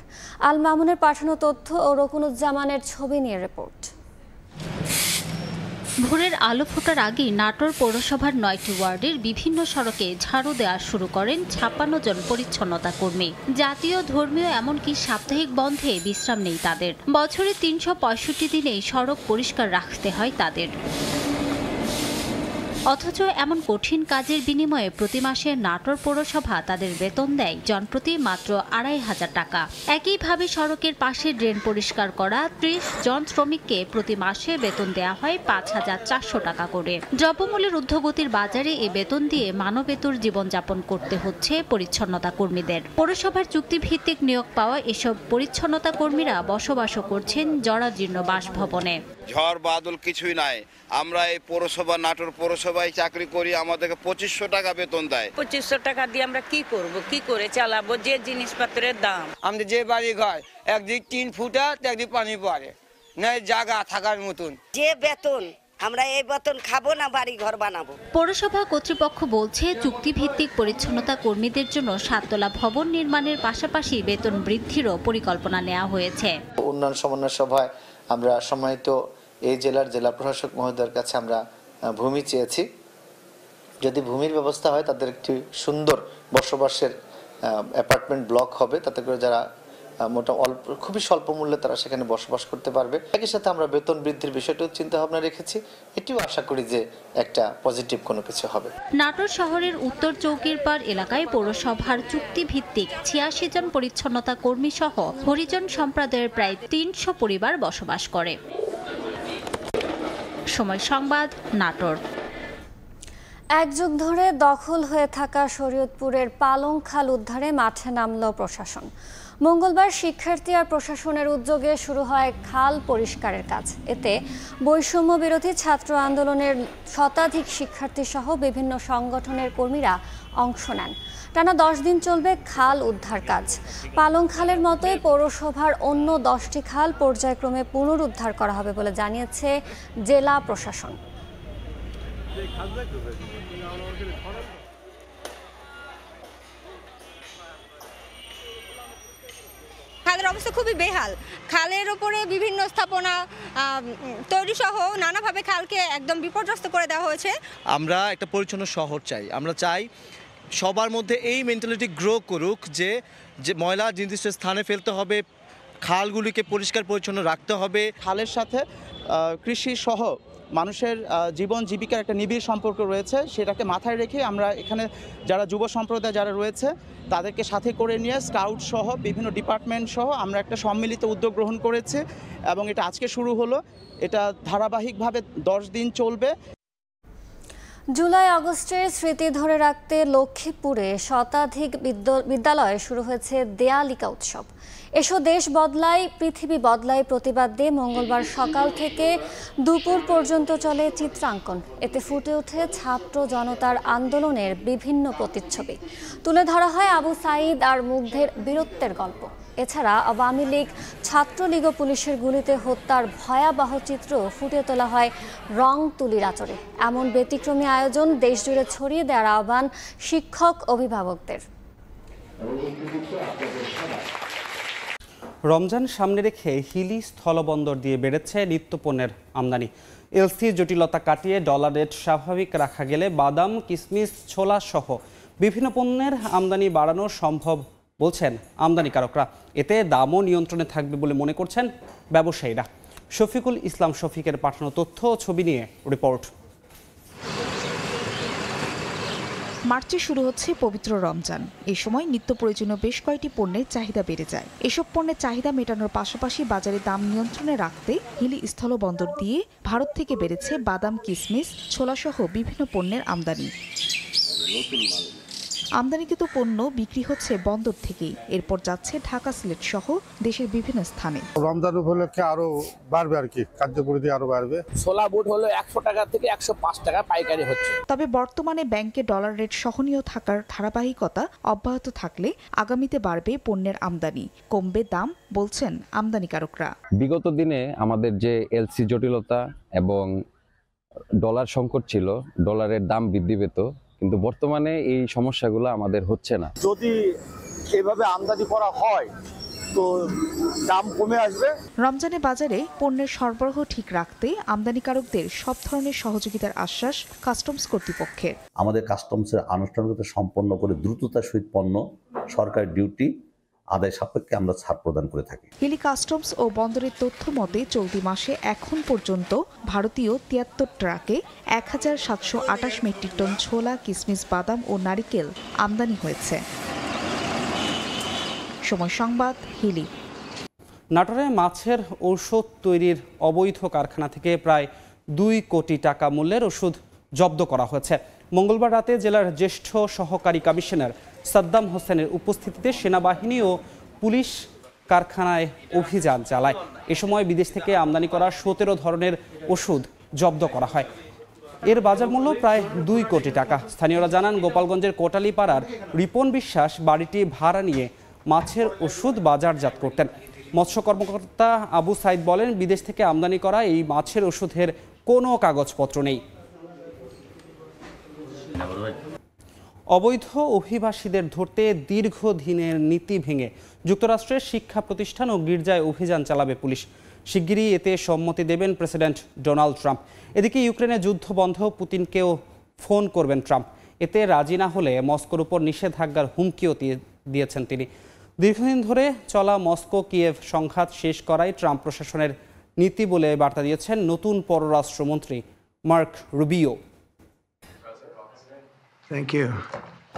আল মামুনের পাঠানো তথ্য ও রকুনুজ্জামানের ছবি নিয়ে রিপোর্ট। ভোরের আলো ফোটার আগেই নাটোর পৌরসভার ৯টি ওয়ার্ডের বিভিন্ন সড়কে ঝাড়ু দেওয়া শুরু করেন ৫৬ জন পরিচ্ছন্নতা কর্মী। জাতীয়, ধর্মীয় এমনকি সাপ্তাহিক বন্ধে বিশ্রাম নেই তাদের। বছরে ৩৬৫ দিনেই সড়ক পরিষ্কার রাখতে হয় তাদের। অথচ এমন কঠিন কাজের বিনিময়ে প্রতি মাসে নাটোর পৌরসভা তাদের বেতন দেয় জনপ্রতি মাত্র ২৫০০ টাকা। একইভাবে সড়কের পাশে ড্রেন পরিষ্কার করা ৩০ জন শ্রমিককে প্রতি মাসে বেতন দেওয়া হয় ৫,৪০০ টাকা করে। দ্রব্যমূল্যের ঊর্ধ্বগতির বাজারে এ বেতন দিয়ে মানবেতর জীবনযাপন করতে হচ্ছে পরিচ্ছন্নতা কর্মীদের। পৌরসভার চুক্তিভিত্তিক নিয়োগ পাওয়া এসব পরিচ্ছন্নতা কর্মীরা বসবাসও করছেন জরাজীর্ণ বাসভবনে। ঝড় বাদল কিছুই নাই, আমরা এই পৌরসভা নাটোর পৌরসভায় চাকরি করি, আমাদেরকে ২৫০০ টাকা বেতন দেয়। ২৫০০ টাকা দিয়ে আমরা কি করব, কি করে চালাবো? যে জিনিসপত্রের দাম, আমাদের যে বাড়ি ঘর একদিক ৩ ফুটা একদিক পানি পড়ে না, জায়গা থাকার মতন। যে বেতন আমরা এই বেতন খাবো না বাড়ি ঘর বানাবো। পৌরসভা কর্তৃপক্ষ বলছে চুক্তিভিত্তিক পরিচ্ছন্নতা কর্মীদের জন্য ৭তলা ভবন নির্মাণের পাশাপাশি বেতন বৃদ্ধিরও পরিকল্পনা নেওয়া হয়েছে। উন্নয়ন সমন্বয় সভায় আমরা সম্মানিত এই জেলা প্রশাসক মহোদয়ের কাছে আমরা ভূমি চেয়েছি। যদি ভূমির ব্যবস্থা হয় তাদের একটি সুন্দর বসবাসের অ্যাপার্টমেন্ট ব্লক হবে, তাতে করে যারা খুবই স্বল্প মূল্যে তারা সেখানে বসবাস করতে পারবে। একই সাথে আমরা বেতন বৃদ্ধির বিষয়টিও চিন্তা ভাবনা রেখেছি। এটিও আশা করি যে একটা পজিটিভ কোনো কিছু হবে। নাটোর শহরের উত্তর চৌকির পাড় এলাকায় পৌরসভার চুক্তিভিত্তিক ৮৬ জন পরিচ্ছন্নতা কর্মী সহ হরিজন সম্প্রদায়ের প্রায় ৩০০ পরিবার বসবাস করে। সময় সংবাদ, নাটোর। এক যুগ ধরে দখল হয়ে থাকা শরীয়তপুরের পালং খাল উদ্ধারে মাঠে নামল প্রশাসন। মঙ্গলবার শিক্ষার্থী আর প্রশাসনের উদ্যোগে শুরু হয় খাল পরিষ্কারের কাজ। এতে বৈষম্য বিরোধী ছাত্র আন্দোলনের শতাধিক শিক্ষার্থী সহ বিভিন্ন সংগঠনের কর্মীরা অংশ নেন। টানা ১০ দিন চলবে খাল উদ্ধার কাজ। পালং খালের মতোই পৌরসভার অন্য ১০টি খাল পর্যায়ক্রমে পুনরুদ্ধার করা হবে বলে জানিয়েছে জেলা প্রশাসন। খালের অবস্থা খুবই বেহাল। খালের ওপরে বিভিন্ন স্থাপনা তৈরি সহ নানাভাবে খালকে একদম বিপর্যস্ত করে দেওয়া হয়েছে। আমরা একটা পরিচ্ছন্ন শহর চাই। আমরা চাই সবার মধ্যে এই মেন্টালিটি গ্রো করুক যে ময়লা নির্দিষ্ট স্থানে ফেলতে হবে, খালগুলিকে পরিষ্কার পরিচ্ছন্ন রাখতে হবে। খালের সাথে কৃষি সহ মানুষের জীবন জীবিকার একটা নিবিড় সম্পর্ক রয়েছে, সেটাকে মাথায় রেখে আমরা এখানে যারা যুব সম্প্রদায় যারা রয়েছে তাদেরকে সাথে করে নিয়ে স্কাউট সহ বিভিন্ন ডিপার্টমেন্ট সহ আমরা একটা সম্মিলিত উদ্যোগ গ্রহণ করেছি এবং এটা আজকে শুরু হলো। এটা ধারাবাহিকভাবে ১০ দিন চলবে। জুলাই আগস্টের স্মৃতি ধরে রাখতে লক্ষ্মীপুরে শতাধিক বিদ্যালয়ে শুরু হয়েছে দেয়ালিকা উৎসব। এসো দেশ বদলাই পৃথিবী বদলাই প্রতিবাদ দিয়ে মঙ্গলবার সকাল থেকে দুপুর পর্যন্ত চলে চিত্রাঙ্কন। এতে ফুটে ওঠে ছাত্র জনতার আন্দোলনের বিভিন্ন প্রতিচ্ছবি। তুলে ধরা হয় আবু সাঈদ আর মুগ্ধের বীরত্বের গল্প। এছাড়া আওয়ামী লীগ, ছাত্রলীগ ও পুলিশের গুলিতে হত্যার ভয়াবহ চিত্র ফুটিয়ে তোলা হয় রং তুলির আচরে। এমন ব্যতিক্রমী আয়োজন দেশজুড়ে ছড়িয়ে দেওয়ার আহ্বান শিক্ষক অভিভাবকদের। রমজান সামনে রেখে হিলি স্থলবন্দর দিয়ে বেড়েছে নিত্যপণ্যের আমদানি। এলসি জটিলতা কাটিয়ে ডলার রেট স্বাভাবিক রাখা গেলে বাদাম, কিশমিশ, ছোলা সহ বিভিন্ন পণ্যের আমদানি বাড়ানো সম্ভব বলছেন আমদানিকারকরা। এতে দামও নিয়ন্ত্রণে থাকবে বলে মনে করছেন ব্যবসায়ীরা। শফিকুল ইসলাম শফিকের পাঠানো তথ্য ও ছবি নিয়ে রিপোর্ট। মার্চে শুরু হচ্ছে পবিত্র রমজান। এই সময় নিত্য প্রয়োজনীয় বেশ কয়েকটি পণ্যের চাহিদা বেড়ে যায়। এসব পণ্যের চাহিদা মেটানোর পাশাপাশি বাজারে দাম নিয়ন্ত্রণে রাখতে হিলি স্থলবন্দর দিয়ে ভারত থেকে বেড়েছে বাদাম, কিশমিশ, ছোলাসহ বিভিন্ন পণ্যের আমদানি। আমদানিকৃত পণ্য বিক্রি হচ্ছে বন্দর থেকেই, এরপর যাচ্ছে ঢাকা, সিলেট সহ দেশের বিভিন্ন স্থানে। রমজান উপলক্ষে আরো বাড়বে আর কি, কার্যকরী আরো বাড়বে। ছোলা বুট হলো 100 টাকা থেকে 105 টাকা পাইকারি হচ্ছে। তবে বর্তমানে ব্যাংকে ডলার রেট সহনীয় থাকার ধারাবাহিকতা অব্যাহত থাকলে আগামীতে বাড়বে পণ্যের আমদানি, কমবে দাম বলছেন আমদানিকারকরা। বিগত দিনে আমাদের যে এলসি জটিলতা এবং ডলার সংকট ছিল, ডলারের দাম বৃদ্ধি পেত, কিন্তু বর্তমানে এই সমস্যাগুলো আমাদের হচ্ছে না। যদি এভাবে আমদানি করা হয় তো দাম কমে আসবে। রমজানে বাজারে পণ্যের সরবরাহ ঠিক রাখতে আমদানিকারকদের সব ধরনের সহযোগিতার আশ্বাস কাস্টমস কর্তৃপক্ষের। আমাদের কাস্টমসের আনুষ্ঠানিকতা সম্পন্ন করে দ্রুততার সহিত পণ্য সরকারি ডিউটি আদায় সাপেক্ষে আমরা ছাড় প্রদান করে থাকি। হিলি কাস্টমস ও বন্দরের তথ্য মতে চলতি মাসে এখন পর্যন্ত ভারতীয় 73 ট্রাকে 1728 মেট্রিক টন ছোলা, কিশমিশ, বাদাম ও নারিকেল আমদানি হয়েছে। সময় সংবাদ, হিলি। নাটোরে মাছের ঔষধ তৈরির অবৈধ কারখানা থেকে প্রায় 2 কোটি টাকা মূল্যের ওষুধ জব্দ করা হয়েছে। মঙ্গলবার রাতে জেলার জ্যেষ্ঠ সহকারী কমিশনার সাদ্দাম হোসেনের উপস্থিতিতে সেনাবাহিনী ও পুলিশ কারখানায় অভিযান চালায়। এ সময় বিদেশ থেকে আমদানি করা 17 ধরনের ওষুধ জব্দ করা হয়। এর বাজার মূল্য প্রায় 2 কোটি টাকা। স্থানীয়রা জানান, গোপালগঞ্জের কোটালীপাড়ার রিপন বিশ্বাস বাড়িটি ভাড়া নিয়ে মাছের ওষুধ বাজারজাত করতেন। মৎস্য কর্মকর্তা আবু সাইদ বলেন, বিদেশ থেকে আমদানি করা এই মাছের ওষুধের কোনো কাগজপত্র নেই। অবৈধ অভিবাসীদের ধরতে দীর্ঘদিনের নীতি ভেঙে যুক্তরাষ্ট্রের শিক্ষা প্রতিষ্ঠান ও গির্জায় অভিযান চালাবে পুলিশ। শিগগিরই এতে সম্মতি দেবেন প্রেসিডেন্ট ডোনাল্ড ট্রাম্প। এদিকে ইউক্রেনে যুদ্ধ বন্ধ পুতিনকেও ফোন করবেন ট্রাম্প। এতে রাজি না হলে মস্কোর উপর নিষেধাজ্ঞার হুমকিও দিয়েছেন তিনি। দীর্ঘদিন ধরে চলা মস্কো কিয়েভ সংঘাত শেষ করাই ট্রাম্প প্রশাসনের নীতি বলে বার্তা দিয়েছেন নতুন পররাষ্ট্রমন্ত্রী মার্ক রুবিও।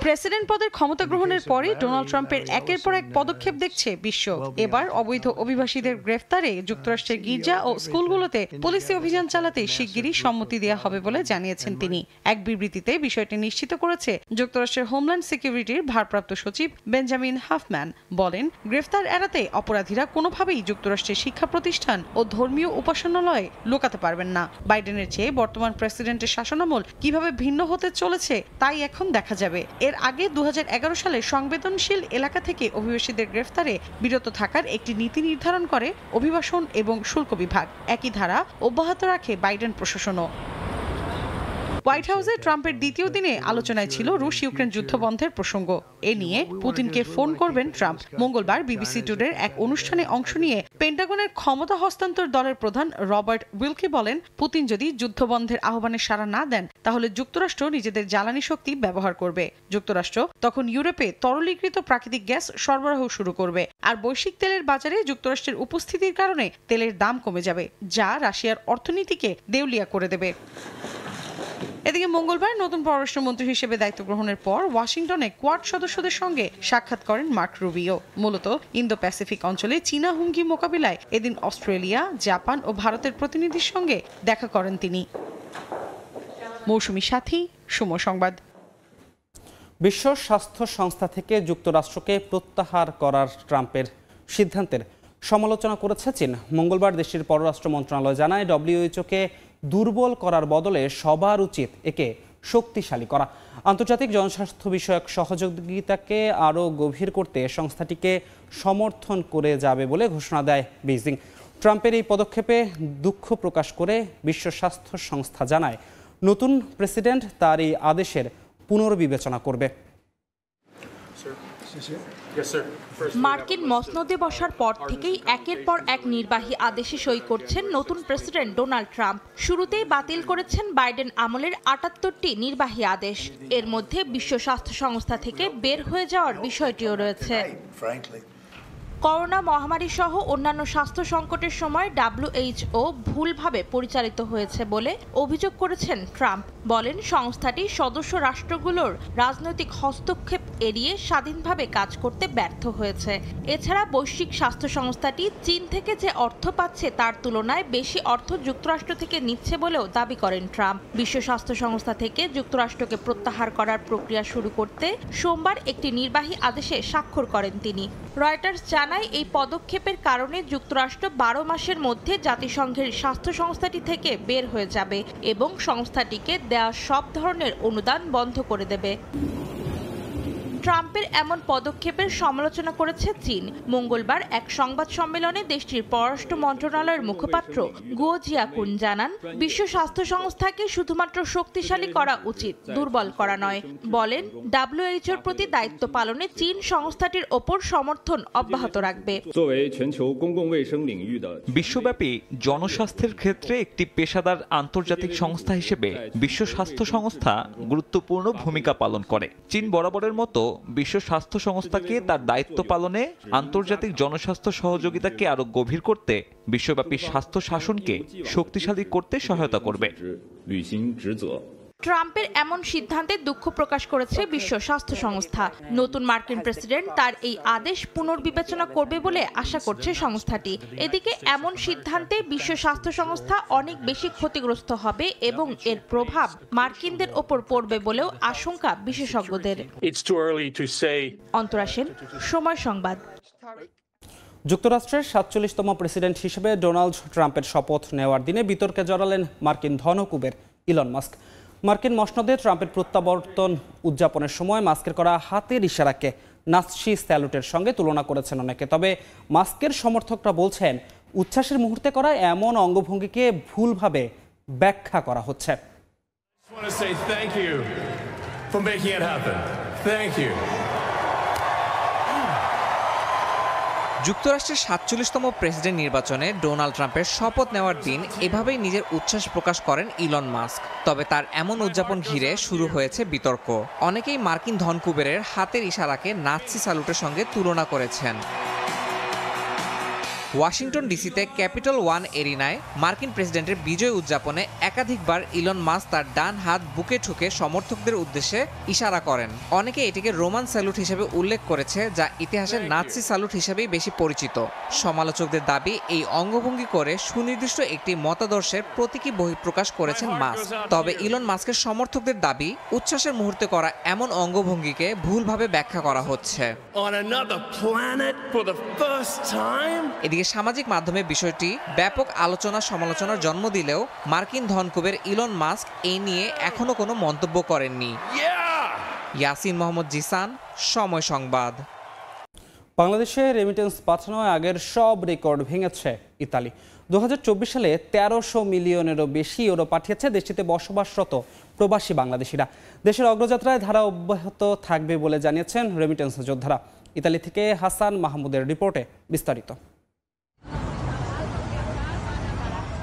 প্রেসিডেন্ট পদের ক্ষমতা গ্রহণের পরে ডোনাল্ড ট্রাম্পের একের পর এক পদক্ষেপ দেখছে বিশ্ব। এবার অবৈধ অভিবাসীদের গ্রেফতারে যুক্তরাষ্ট্রের গির্জা ও স্কুলগুলোতে পুলিশি অভিযান চালাতে শিগগিরই সম্মতি দেওয়া হবে বলে জানিয়েছেন তিনি। এক বিবৃতিতে বিষয়টি নিশ্চিত করেছে যুক্তরাষ্ট্রের হোমল্যান্ড সিকিউরিটির ভারপ্রাপ্ত সচিব বেঞ্জামিন হাফম্যান। বলেন, গ্রেফতার এড়াতে অপরাধীরা কোনোভাবেই যুক্তরাষ্ট্রের শিক্ষা প্রতিষ্ঠান ও ধর্মীয় উপাসনালয়ে লুকাতে পারবেন না। বাইডেনের চেয়ে বর্তমান প্রেসিডেন্টের শাসনামল কিভাবে ভিন্ন হতে চলেছে তাই এখন দেখা যাবে। এর আগে 2011 সালে সংবেদনশীল এলাকা থেকে অভিবাসীদের গ্রেফতারে বিরত থাকার একটি নীতি নির্ধারণ করে অভিবাসন এবং শুল্ক বিভাগ। একই ধারা অব্যাহত রাখে বাইডেন প্রশাসনও। হোয়াইট হাউসে ট্রাম্পের দ্বিতীয় দিনে আলোচনায় ছিল রুশ ইউক্রেন যুদ্ধ বন্ধের প্রসঙ্গ। এ নিয়ে পুতিনকে ফোন করবেন ট্রাম্প। মঙ্গলবার বিবিসি টুডের এক অনুষ্ঠানে অংশ নিয়ে পেন্টাগনের ক্ষমতা হস্তান্তর দলের প্রধান রবার্ট উইলকি বলেন, পুতিন যদি যুদ্ধবন্ধের আহ্বানে সাড়া না দেন তাহলে যুক্তরাষ্ট্র নিজেদের জ্বালানি শক্তি ব্যবহার করবে। যুক্তরাষ্ট্র তখন ইউরোপে তরলীকৃত প্রাকৃতিক গ্যাস সরবরাহ শুরু করবে। আর বৈশ্বিক তেলের বাজারে যুক্তরাষ্ট্রের উপস্থিতির কারণে তেলের দাম কমে যাবে, যা রাশিয়ার অর্থনীতিকে দেউলিয়া করে দেবে। এদিকে মঙ্গলবার নতুন পররাষ্ট্রমন্ত্রী হিসেবে দায়িত্ব গ্রহণের পর ওয়াশিংটনে কোয়াড সদস্যদের সঙ্গে সাক্ষাৎ করেন মার্ক রুবিও। মূলত ইন্দো প্যাসিফিক অঞ্চলে চীনা হুমকি মোকাবিলায় এদিন অস্ট্রেলিয়া, জাপান ও ভারতের প্রতিনিধির সঙ্গে দেখা করেন তিনি। মৌসুমী সাথী, সময় সংবাদ। বিশ্ব স্বাস্থ্য সংস্থা থেকে যুক্তরাষ্ট্রকে প্রত্যাহার করার ট্রাম্পের সিদ্ধান্তের সমালোচনা করেছে চীন। মঙ্গলবার দেশটির পররাষ্ট্র মন্ত্রণালয় জানায়, ডব্লিউএইচওকে দুর্বল করার বদলে সবার উচিত একে শক্তিশালী করা। আন্তর্জাতিক জনস্বাস্থ্য বিষয়ক সহযোগিতাকে আরও গভীর করতে সংস্থাটিকে সমর্থন করে যাবে বলে ঘোষণা দেয় বেইজিং। ট্রাম্পের এই পদক্ষেপে দুঃখ প্রকাশ করে বিশ্ব স্বাস্থ্য সংস্থা জানায়, নতুন প্রেসিডেন্ট তার এই আদেশের পুনর্বিবেচনা করবে। মার্কিন মসনদে বসার পর থেকেই একের পর এক নির্বাহী আদেশে সই করছেন নতুন প্রেসিডেন্ট ডোনাল্ড ট্রাম্প। শুরুতেই বাতিল করেছেন বাইডেন আমলের 78টি নির্বাহী আদেশ। এর মধ্যে বিশ্ব স্বাস্থ্য সংস্থা থেকে বের হয়ে যাওয়ার বিষয়টিও রয়েছে। করোনা মহামারী সহ অন্যান্য স্বাস্থ্য সংকটের সময় WHO ভুলভাবে পরিচালিত হয়েছে বলে অভিযোগ করেছেন ট্রাম্প। বলেন সংস্থাটি সদস্য রাষ্ট্রগুলোর রাজনৈতিক হস্তক্ষেপ এড়িয়ে স্বাধীনভাবে কাজ করতে ব্যর্থ হয়েছে। এছাড়া বৈশ্বিক স্বাস্থ্য সংস্থাটি চীন থেকে যে অর্থ পাচ্ছে তার তুলনায় বেশি অর্থ যুক্তরাষ্ট্র থেকে নিচ্ছে বলেও দাবি করেন ট্রাম্প। বিশ্ব স্বাস্থ্য সংস্থা থেকে যুক্তরাষ্ট্রকে প্রত্যাহার করার প্রক্রিয়া শুরু করতে সোমবার একটি নির্বাহী আদেশে স্বাক্ষর করেন তিনি। রয়টার্স জানায় এই পদক্ষেপের কারণে যুক্তরাষ্ট্র 12 মাসের মধ্যে জাতিসংঘের স্বাস্থ্য সংস্থাটি থেকে বের হয়ে যাবে এবং সংস্থাটিকে দেওয়া সব ধরনের অনুদান বন্ধ করে দেবে। ট্রাম্পের এমন পদক্ষেপের সমালোচনা করেছে চীন। মঙ্গলবার এক সংবাদ সম্মেলনে দেশটির পররাষ্ট্র মন্ত্রণালয়ের মুখপাত্র গুও জিয়াকুন জানান, বিশ্ব স্বাস্থ্য সংস্থাকে শুধুমাত্র শক্তিশালী করা উচিত, দুর্বল করা নয়। বলেন WHOর প্রতি দায়িত্ব পালনে চীন সংস্থাটির ওপর সমর্থন অব্যাহত রাখবে। বিশ্বব্যাপী জনস্বাস্থ্যের ক্ষেত্রে একটি পেশাদার আন্তর্জাতিক সংস্থা হিসেবে বিশ্ব স্বাস্থ্য সংস্থা গুরুত্বপূর্ণ ভূমিকা পালন করে। চীন বরাবরের মতো বিশ্ব স্বাস্থ্য সংস্থাকে তার দায়িত্ব পালনে আন্তর্জাতিক জনস্বাস্থ্য সহযোগিতাকে আরো গভীর করতে বিশ্বব্যাপী স্বাস্থ্য শাসনকে শক্তিশালী করতে সহায়তা করবে। ট্রাম্পের এমন সিদ্ধান্তে দুঃখ প্রকাশ করেছে বিশ্ব স্বাস্থ্য সংস্থা। নতুন মার্কিন প্রেসিডেন্ট তার এই আদেশ পুনর্বিবেচনা করবে বলে আশা করছে সংস্থাটি। এদিকে এমন সিদ্ধান্তে বিশ্ব স্বাস্থ্য সংস্থা অনেক বেশি ক্ষতিগ্রস্ত হবে এবং এর প্রভাব মার্কিনদের ওপর পড়বে বলেও আশঙ্কা বিশেষজ্ঞদের। অন্তরা সেন, সময় সংবাদ। যুক্তরাষ্ট্রের 47তম প্রেসিডেন্ট হিসেবে ডোনাল্ড ট্রাম্পের শপথ নেওয়ার দিনে বিতর্কে জড়ালেন মার্কিন ধনকুবের ইলন মাস্ক। মার্কিন মসনদে ট্রাম্পের প্রত্যাবর্তন উদযাপনের সময় মাস্কের করা হাতের ইশারাকে নাৎসি স্যালুটের সঙ্গে তুলনা করেছেন অনেকে। তবে মাস্কের সমর্থকরা বলছেন, উচ্ছ্বাসের মুহূর্তে করা এমন অঙ্গভঙ্গিকে ভুলভাবে ব্যাখ্যা করা হচ্ছে। যুক্তরাষ্ট্রের 47তম প্রেসিডেন্ট নির্বাচনে ডোনাল্ড ট্রাম্পের শপথ নেওয়ার দিন এভাবেই নিজের উচ্ছ্বাস প্রকাশ করেন ইলন মাস্ক। তবে তার এমন উদযাপন ঘিরে শুরু হয়েছে বিতর্ক। অনেকেই মার্কিন ধনকুবেরের হাতের ইশারাকে নাৎসি স্যালুটের সঙ্গে তুলনা করেছেন। ওয়াশিংটন ডিসিতে ক্যাপিটল ওয়ান এরিনায় মার্কিন প্রেসিডেন্টের বিজয় উদযাপনে একাধিকবার ইলন মাস্ক তার ডান হাত বুকে ঠুকে সমর্থকদের উদ্দেশ্যে ইশারা করেন। অনেকে এটিকে রোমান স্যালুট হিসেবে উল্লেখ করেছে, যা ইতিহাসের নাৎসি স্যালুট হিসেবেই বেশি পরিচিত। সমালোচকদের দাবি, এই অঙ্গভঙ্গি করে সুনির্দিষ্ট একটি মতাদর্শের প্রতীকী বহিঃপ্রকাশ করেছেন মাস্ক। তবে ইলন মাস্কের সমর্থকদের দাবি, উচ্ছ্বাসের মুহূর্তে করা এমন অঙ্গভঙ্গিকে ভুলভাবে ব্যাখ্যা করা হচ্ছে। এদিকে সামাজিক মাধ্যমে বিষয়টি ব্যাপক আলোচনা সমালোচনার জন্ম দিলেও মার্কিন ধনকুবের ইলন মাস্ক এই নিয়ে এখনো কোনো মন্তব্য করেননি। ইয়াসিন মোহাম্মদ জিসান, সময় সংবাদ। বাংলাদেশে রেমিটেন্স পাঠানোয় আগের সব রেকর্ড ভেঙেছে ইতালি। 2024 সালে 1300 মিলিয়নেরও বেশি ইউরো পাঠিয়েছে দেশটিতে বসবাসরত প্রবাসী বাংলাদেশিরা। দেশের অগ্রযাত্রায় ধারা অব্যাহত থাকবে বলে জানিয়েছেন রেমিটেন্স যোদ্ধারা। ইতালি থেকে হাসান মাহমুদের রিপোর্টে বিস্তারিত।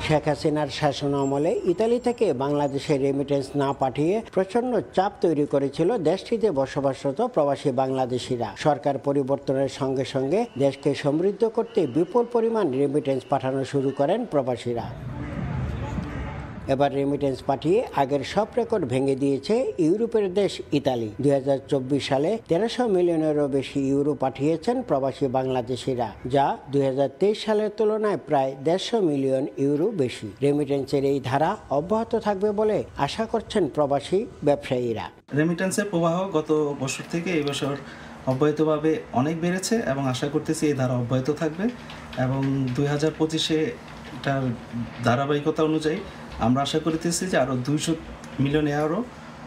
শেখ হাসিনার শাসন আমলে ইতালি থেকে বাংলাদেশে রেমিটেন্স না পাঠিয়ে প্রচন্ড চাপ তৈরি করেছিল দেশটিতে বসবাসরত প্রবাসী বাংলাদেশিরা। সরকার পরিবর্তনের সঙ্গে সঙ্গে দেশকে সমৃদ্ধ করতে বিপুল পরিমাণ রেমিটেন্স পাঠানো শুরু করেন প্রবাসীরা। এবার রেমিটেন্স পাঠিয়ে আগের সব রেকর্ড ভেঙে দিয়েছে ইউরোপের দেশ ইতালি। 2024 সালে 1300 মিলিয়নেরও বেশি ইউরো পাঠিয়েছেন প্রবাসী বাংলাদেশিরা, যা 2023 সালের তুলনায় প্রায় 150 মিলিয়ন ইউরো বেশি। রেমিটেন্সের এই ধারা অব্যাহত থাকবে বলে আশা করছেন প্রবাসী ব্যবসায়ীরা। রেমিটেন্সের প্রবাহ গত বছর থেকে এই বছর অব্যাহতভাবে অনেক বেড়েছে এবং আশা করতেছি এই ধারা অব্যাহত থাকবে এবং 2025-এ এটার ধারাবাহিকতা অনুযায়ী আমরা আশা করতেছি যে আরও 200 মিলিয়ন ইউরো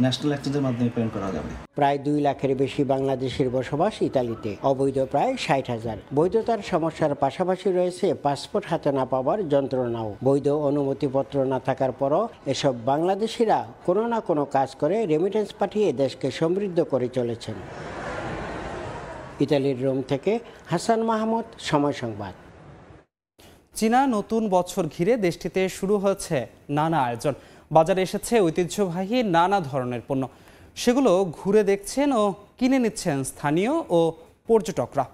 ন্যাশনাল এক্সচেঞ্জের মাধ্যমে পেমেন্ট করা যাবে। প্রায় 2 লাখের বেশি বাংলাদেশের বসবাস ইতালিতে, অবৈধ প্রায় 60,000। বৈধতার সমস্যার পাশাপাশি রয়েছে পাসপোর্ট হাতে না পাওয়ার যন্ত্রণাও। বৈধ অনুমতিপত্র না থাকার পরও এসব বাংলাদেশিরা কোনো না কোনো কাজ করে রেমিটেন্স পাঠিয়ে দেশকে সমৃদ্ধ করে চলেছেন। ইতালির রোম থেকে হাসান মাহমুদ, সময় সংবাদ। চীনা নতুন বছর ঘিরে দেশটিতে শুরু হয়েছে নানা আয়োজন। বাজারে এসেছে ঐতিহ্যবাহী নানা ধরনের পণ্য, সেগুলো ঘুরে দেখছেন ও কিনে নিচ্ছেন স্থানীয় ও পর্যটকরা।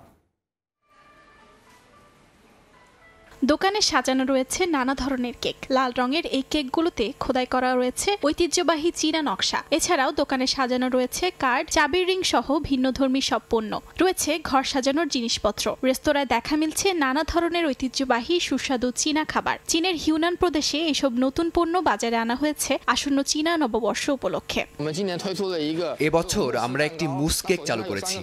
দোকানে সাজানো রয়েছে নানা ধরনের কেক। লাল রঙের এই কেকগুলোতে খোদাই করা রয়েছে ঐতিহ্যবাহী চীনা নকশা। এছাড়াও দোকানে সাজানো রয়েছে কার্ড, চাবির রিং সহ ভিন্নধর্মী সব পণ্য। রয়েছে ঘর সাজানোর জিনিসপত্র। রেস্তোরাঁয় দেখা মিলছে নানা ধরনের ঐতিহ্যবাহী সুস্বাদু চীনা খাবার। চীনের হিউনান প্রদেশে এসব নতুন পণ্য বাজারে আনা হয়েছে আসন্ন চীনা নববর্ষ উপলক্ষে। এবছর আমরা একটি মুস কেক চালু করেছি।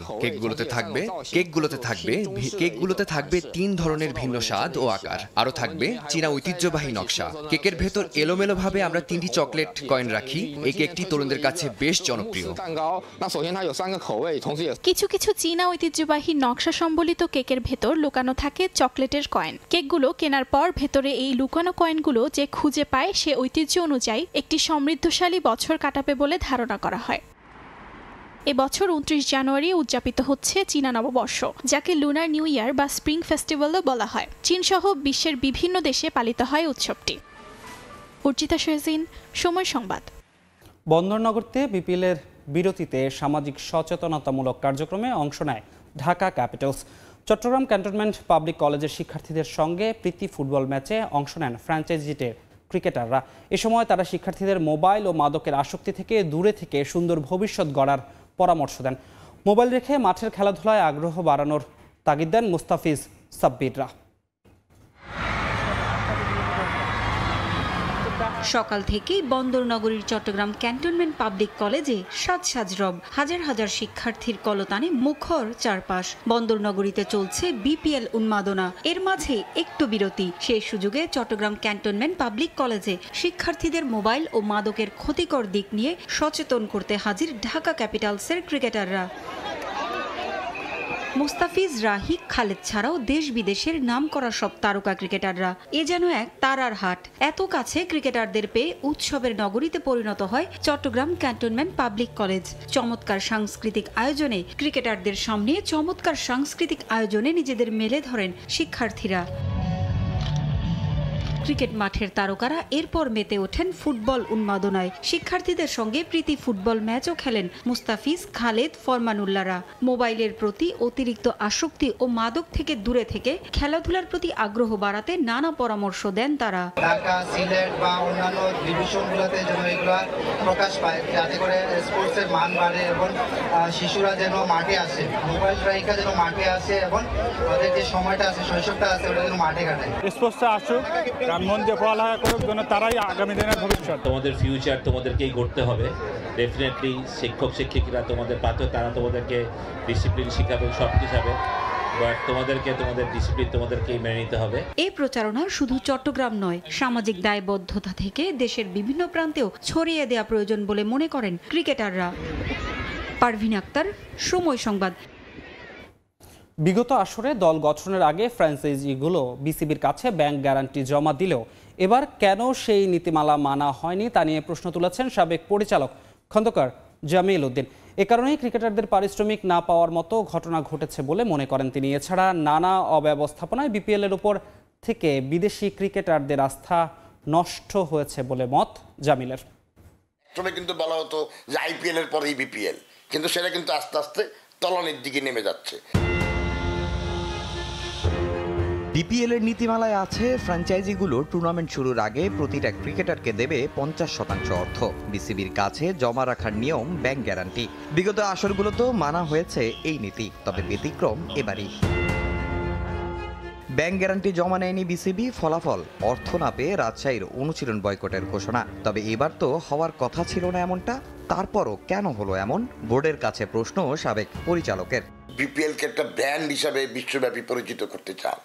কেকগুলোতে থাকবে 3 ধরনের ভিন্ন স্বাদ ও আকার। আরো থাকবে চীনা ঐতিহ্যবাহী নকশা। কেকের ভেতর এলোমেলো ভাবে আমরা 3টি চকলেট কয়েন রাখি। এই কেকটি তরুণদের কাছে বেশ জনপ্রিয়। কিছু কিছু চীনা ঐতিহ্যবাহী নকশা সম্বলিত কেকের ভেতর লুকানো থাকে চকলেটের কয়েন। কেকগুলো কেনার পর ভেতরে এই লুকানো কয়েনগুলো যে খুঁজে পায় সে ঐতিহ্য অনুযায়ী একটি সমৃদ্ধশালী বছর কাটাবে বলে ধারণা করা হয়। এবছর 29 জানুয়ারি উদযাপিত হচ্ছে চীনা নববর্ষ, যাকে লুনার নিউ ইয়ার বা স্প্রিং ফেস্টিভ্যালও বলা হয়। চীনসহ বিশ্বের বিভিন্ন দেশে পালিত হয় উৎসবটি। অর্চিতা শেহজিন, সময় সংবাদ। বন্দরনগরতে বিপিএলের বিরতিতে সামাজিক সচেতনতামূলক কার্যক্রমে অংশ নেয় Dhaka capitals. Chattogram cantonment public কলেজের শিক্ষার্থীদের সঙ্গে প্রীতি ফুটবল ম্যাচে অংশ নেন ফ্র্যাঞ্চাইজিটের ক্রিকেটাররা। এ সময় তারা শিক্ষার্থীদের মোবাইল ও মাদকের আসক্তি থেকে দূরে থেকে সুন্দর ভবিষ্যৎ গড়ার পরামর্শ দেন। মোবাইল রেখে মাঠের খেলাধুলায় আগ্রহ বাড়ানোর তাগিদ দেন মুস্তাফিজ সাব্বিররা। সকাল থেকেই বন্দরনগরীর চট্টগ্রাম ক্যান্টনমেন্ট পাবলিক কলেজে সাজ রব। হাজার হাজার শিক্ষার্থীর কলতানে মুখর চারপাশ। বন্দরনগরীতে চলছে বিপিএল উন্মাদনা। এর মাঝে একটু বিরতি। সেই সুযোগে চট্টগ্রাম ক্যান্টনমেন্ট পাবলিক কলেজে শিক্ষার্থীদের মোবাইল ও মাদকের ক্ষতিকর দিক নিয়ে সচেতন করতে হাজির ঢাকা ক্যাপিটালসের ক্রিকেটাররা। মুস্তাফিজ, রাহি, খালেদ ছাড়াও দেশ বিদেশের নামকরা সব তারকা ক্রিকেটাররা। এ যেন এক তারার হাট। এত কাছে ক্রিকেটারদের পেয়ে উৎসবের নগরীতে পরিণত হয় চট্টগ্রাম ক্যান্টনমেন্ট পাবলিক কলেজ। চমৎকার সাংস্কৃতিক আয়োজনে নিজেদের মেলে ধরেন শিক্ষার্থীরা। ক্রিকেট মাঠের তারকারা এরপর মেতে ওঠেন ফুটবল উন্মাদনায়। শিক্ষার্থীদের সঙ্গে প্রীতি ফুটবল ম্যাচও খেলেন মুস্তাফিজ, খালেদ, ফরমানুল্লাহরা। মোবাইলের প্রতি অতিরিক্ত আসক্তি ও মাদক থেকে দূরে থেকে খেলাধুলার প্রতি আগ্রহ বাড়াতে নানা পরামর্শ দেন তারা। ঢাকা, সিলেট বা অন্যান্য ডিভিশনগুলোতে যেন এগুলো প্রকাশ পায়, যাতে করে স্পোর্টসের মান বাড়ে এবং শিশুরা যেন মাঠে আসে, মোবাইল রাইখা যেন মাঠে আসে এবং তাদের যে সময়টা আছে, শৈশবটা আছে, ওটা যেন মাঠে কাটায়। স্পোর্টসে আসুক, মন দিয়ে পড়ালেখা করুক, যেন তারাই আগামী দিনের ভবিষ্যৎ। তোমাদের ফিউচার তোমাদেরকেই গড়তে হবে। ডেফিনেটলি শিক্ষক শিক্ষিকারা তোমাদের পাথর, তারা তোমাদেরকে ডিসিপ্লিন শিখাবেন, সব কিছু হবে, বাট তোমাদেরকে তোমাদের ডিসিপ্লিন তোমাদেরকেই মেনে নিতে হবে। এই প্রচারণা শুধু চট্টগ্রাম নয়, সামাজিক দায়বদ্ধতা থেকে দেশের বিভিন্ন প্রান্তেও ছড়িয়ে দেওয়া প্রয়োজন বলে মনে করেন ক্রিকেটাররা। পারভিন আক্তার, সময় সংবাদ। বিগত আসরে দল গঠনের আগে ফ্র্যাঞ্চাইজিগুলো বিসিবির কাছে ব্যাংক গ্যারান্টি জমা দিলেও এবার কেন সেই নীতিমালা মানা হয়নি তা নিয়ে প্রশ্ন তুলেছেন সাবেক পরিচালক খন্দকার জামিল উদ্দিন। এ কারণেই ক্রিকেটারদের পারিশ্রমিক না পাওয়ার মতো ঘটনা ঘটেছে বলে মনে করেন তিনি। এছাড়া নানা অব্যবস্থাপনায় বিপিএলের উপর থেকে বিদেশি ক্রিকেটারদের আস্থা নষ্ট হয়েছে বলে মত জামিলের। কিন্তু বলা হতো যে আইপিএল এর পরেই বিপিএল, কিন্তু সেটা কিন্তু আস্তে আস্তে তলানির দিকে নেমে যাচ্ছে। বিপিএল এর নীতিমালায় আছে ফ্র্যাঞ্চাইজিগুলো টুর্নামেন্ট শুরুর আগে প্রতিটা ক্রিকেটারকে দেবে 50% অর্থ। বিসিবির কাছে জমা রাখার নিয়ম ব্যাংক গ্যারান্টি। বিগত আসরগুলোতেও মানা হয়েছে এই নীতি, তবে ব্যতিক্রম এবারই। ব্যাংক গ্যারান্টি জমা নেয়নি বিসিবি, ফলাফল অর্থ না পেয়ে রাজশাহীর অনুশীলন বয়কটের ঘোষণা। তবে এবার তো হওয়ার কথা ছিল না এমনটা, তারপরও কেন হলো এমন? বোর্ডের কাছে প্রশ্ন সাবেক পরিচালকের। বিপিএলকে একটা ব্র্যান্ড হিসাবে বিশ্বব্যাপী পরিচিত করতে চান,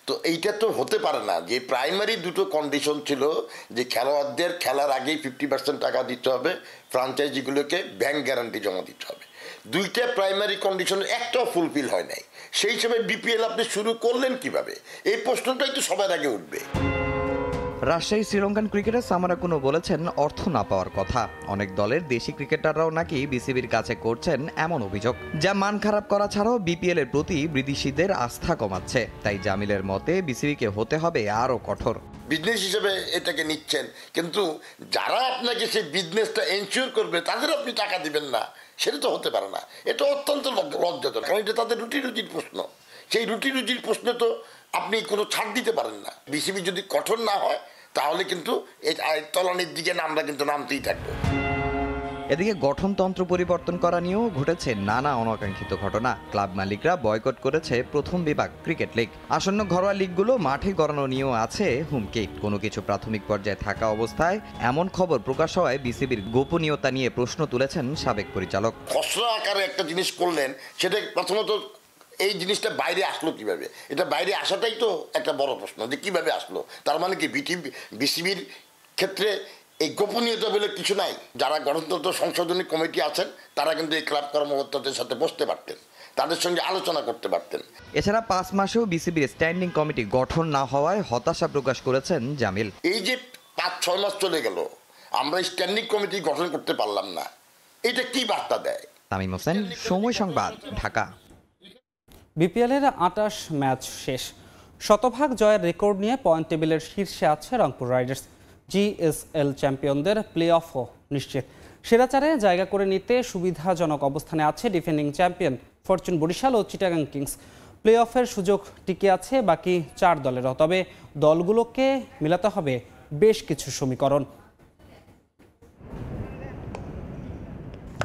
তো এইটা তো হতে পারে না যে প্রাইমারি দুটো কন্ডিশন ছিল যে খেলোয়াড়দের খেলার আগেই 50% টাকা দিতে হবে, ফ্র্যাঞ্চাইজিগুলোকে ব্যাংক গ্যারান্টি জমা দিতে হবে। দুইটা প্রাইমারি কন্ডিশনের একটাও ফুলফিল হয় নাই। সেই হিসেবে বিপিএল আপনি শুরু করলেন কিভাবে? এই প্রশ্নটাই তো সবার আগে উঠবে। রাজশাহী শ্রীলঙ্কান ক্রিকেটার সামারাকুনো বলেছেন অর্থ না পাওয়ার কথা। অনেক দলের দেশি ক্রিকেটাররাও নাকি বিসিবির কাছে করছেন এমন অভিযোগ, যা মান খারাপ করা ছাড়াও বিপিএল এর প্রতি বিদেশিদের আস্থা কমাচ্ছে। তাই জামিলের মতে বিসিবিকে হতে হবে আরও কঠোর। বিজনেস হিসেবে এটাকে নিচ্ছেন, কিন্তু যারা আপনাকে সেই বিজনেসটা এনশিওর করবে তাদের আপনি টাকা দিবেন না, সেটা তো হতে পারে না। এটা অত্যন্ত লজ্জাজনক, কারণ এটা তাদের রুটির প্রশ্ন। সেই রুজির প্রশ্নে তো আপনি কোনো ছাড় দিতে পারেন না। বিসিবি যদি কঠোর না হয় তাহলে কিন্তু এই তলানির দিকে আমরা কিন্তু নামতেই থাকবো। এদিকে গঠনতন্ত্র পরিবর্তন করা নিয়েও ঘটেছে নানা অনাকাঙ্ক্ষিত ঘটনা। ক্লাব মালিকরা বয়কট করেছে প্রথম বিভাগ ক্রিকেট লিগ। আসন্ন ঘরোয়া লিগগুলো মাঠে গড়ানো নিয়েও আছে হুমকি। কোনো কিছু প্রাথমিক পর্যায়ে থাকা অবস্থায় এমন খবর প্রকাশ হওয়ায় বিসিবির গোপনীয়তা নিয়ে প্রশ্ন তুলেছেন সাবেক পরিচালক। খসড়া আকারে একটা জিনিস করলেন, সেটা প্রথমত এই জিনিসটা বাইরে আসলো কিভাবে? এটা বাইরে আসাটাই তো একটা বড় প্রশ্ন, যে কিভাবে আসলো। তার মানে কি বিসিবির ক্ষেত্রে এই গোপনীয়তা বলে কিছু নাই? যারা গণতন্ত্র সংশোধনী কমিটি আছেন তারা কিন্তু এই ক্লাব কর্মকর্তাদের সাথে বসতে পারতেন, তাদের সঙ্গে আলোচনা করতে পারতেন। এছাড়া 5 মাসেও বিসিবির স্ট্যান্ডিং কমিটি গঠন না হওয়ায় হতাশা প্রকাশ করেছেন জামিল। এই যে 5-6 মাস চলে গেল, আমরা স্ট্যান্ডিং কমিটি গঠন করতে পারলাম না, এটা কি বার্তা দেয়? তামিম হোসেন, সময় সংবাদ, ঢাকা। বিপিএলের 28 ম্যাচ শেষ, শতভাগ জয়ের রেকর্ড নিয়ে পয়েন্ট টেবিলের শীর্ষে আছে রংপুর রাইডার্স। জিএসএল চ্যাম্পিয়নদের প্লে অফও নিশ্চিত। সেরা চারে জায়গা করে নিতে সুবিধাজনক অবস্থানে আছে ডিফেন্ডিং চ্যাম্পিয়ন ফরচুন বরিশাল ও চিটাগাং কিংস। প্লে অফের সুযোগ টিকে আছে বাকি 4 দলেরও, তবে দলগুলোকে মেলাতে হবে বেশ কিছু সমীকরণ।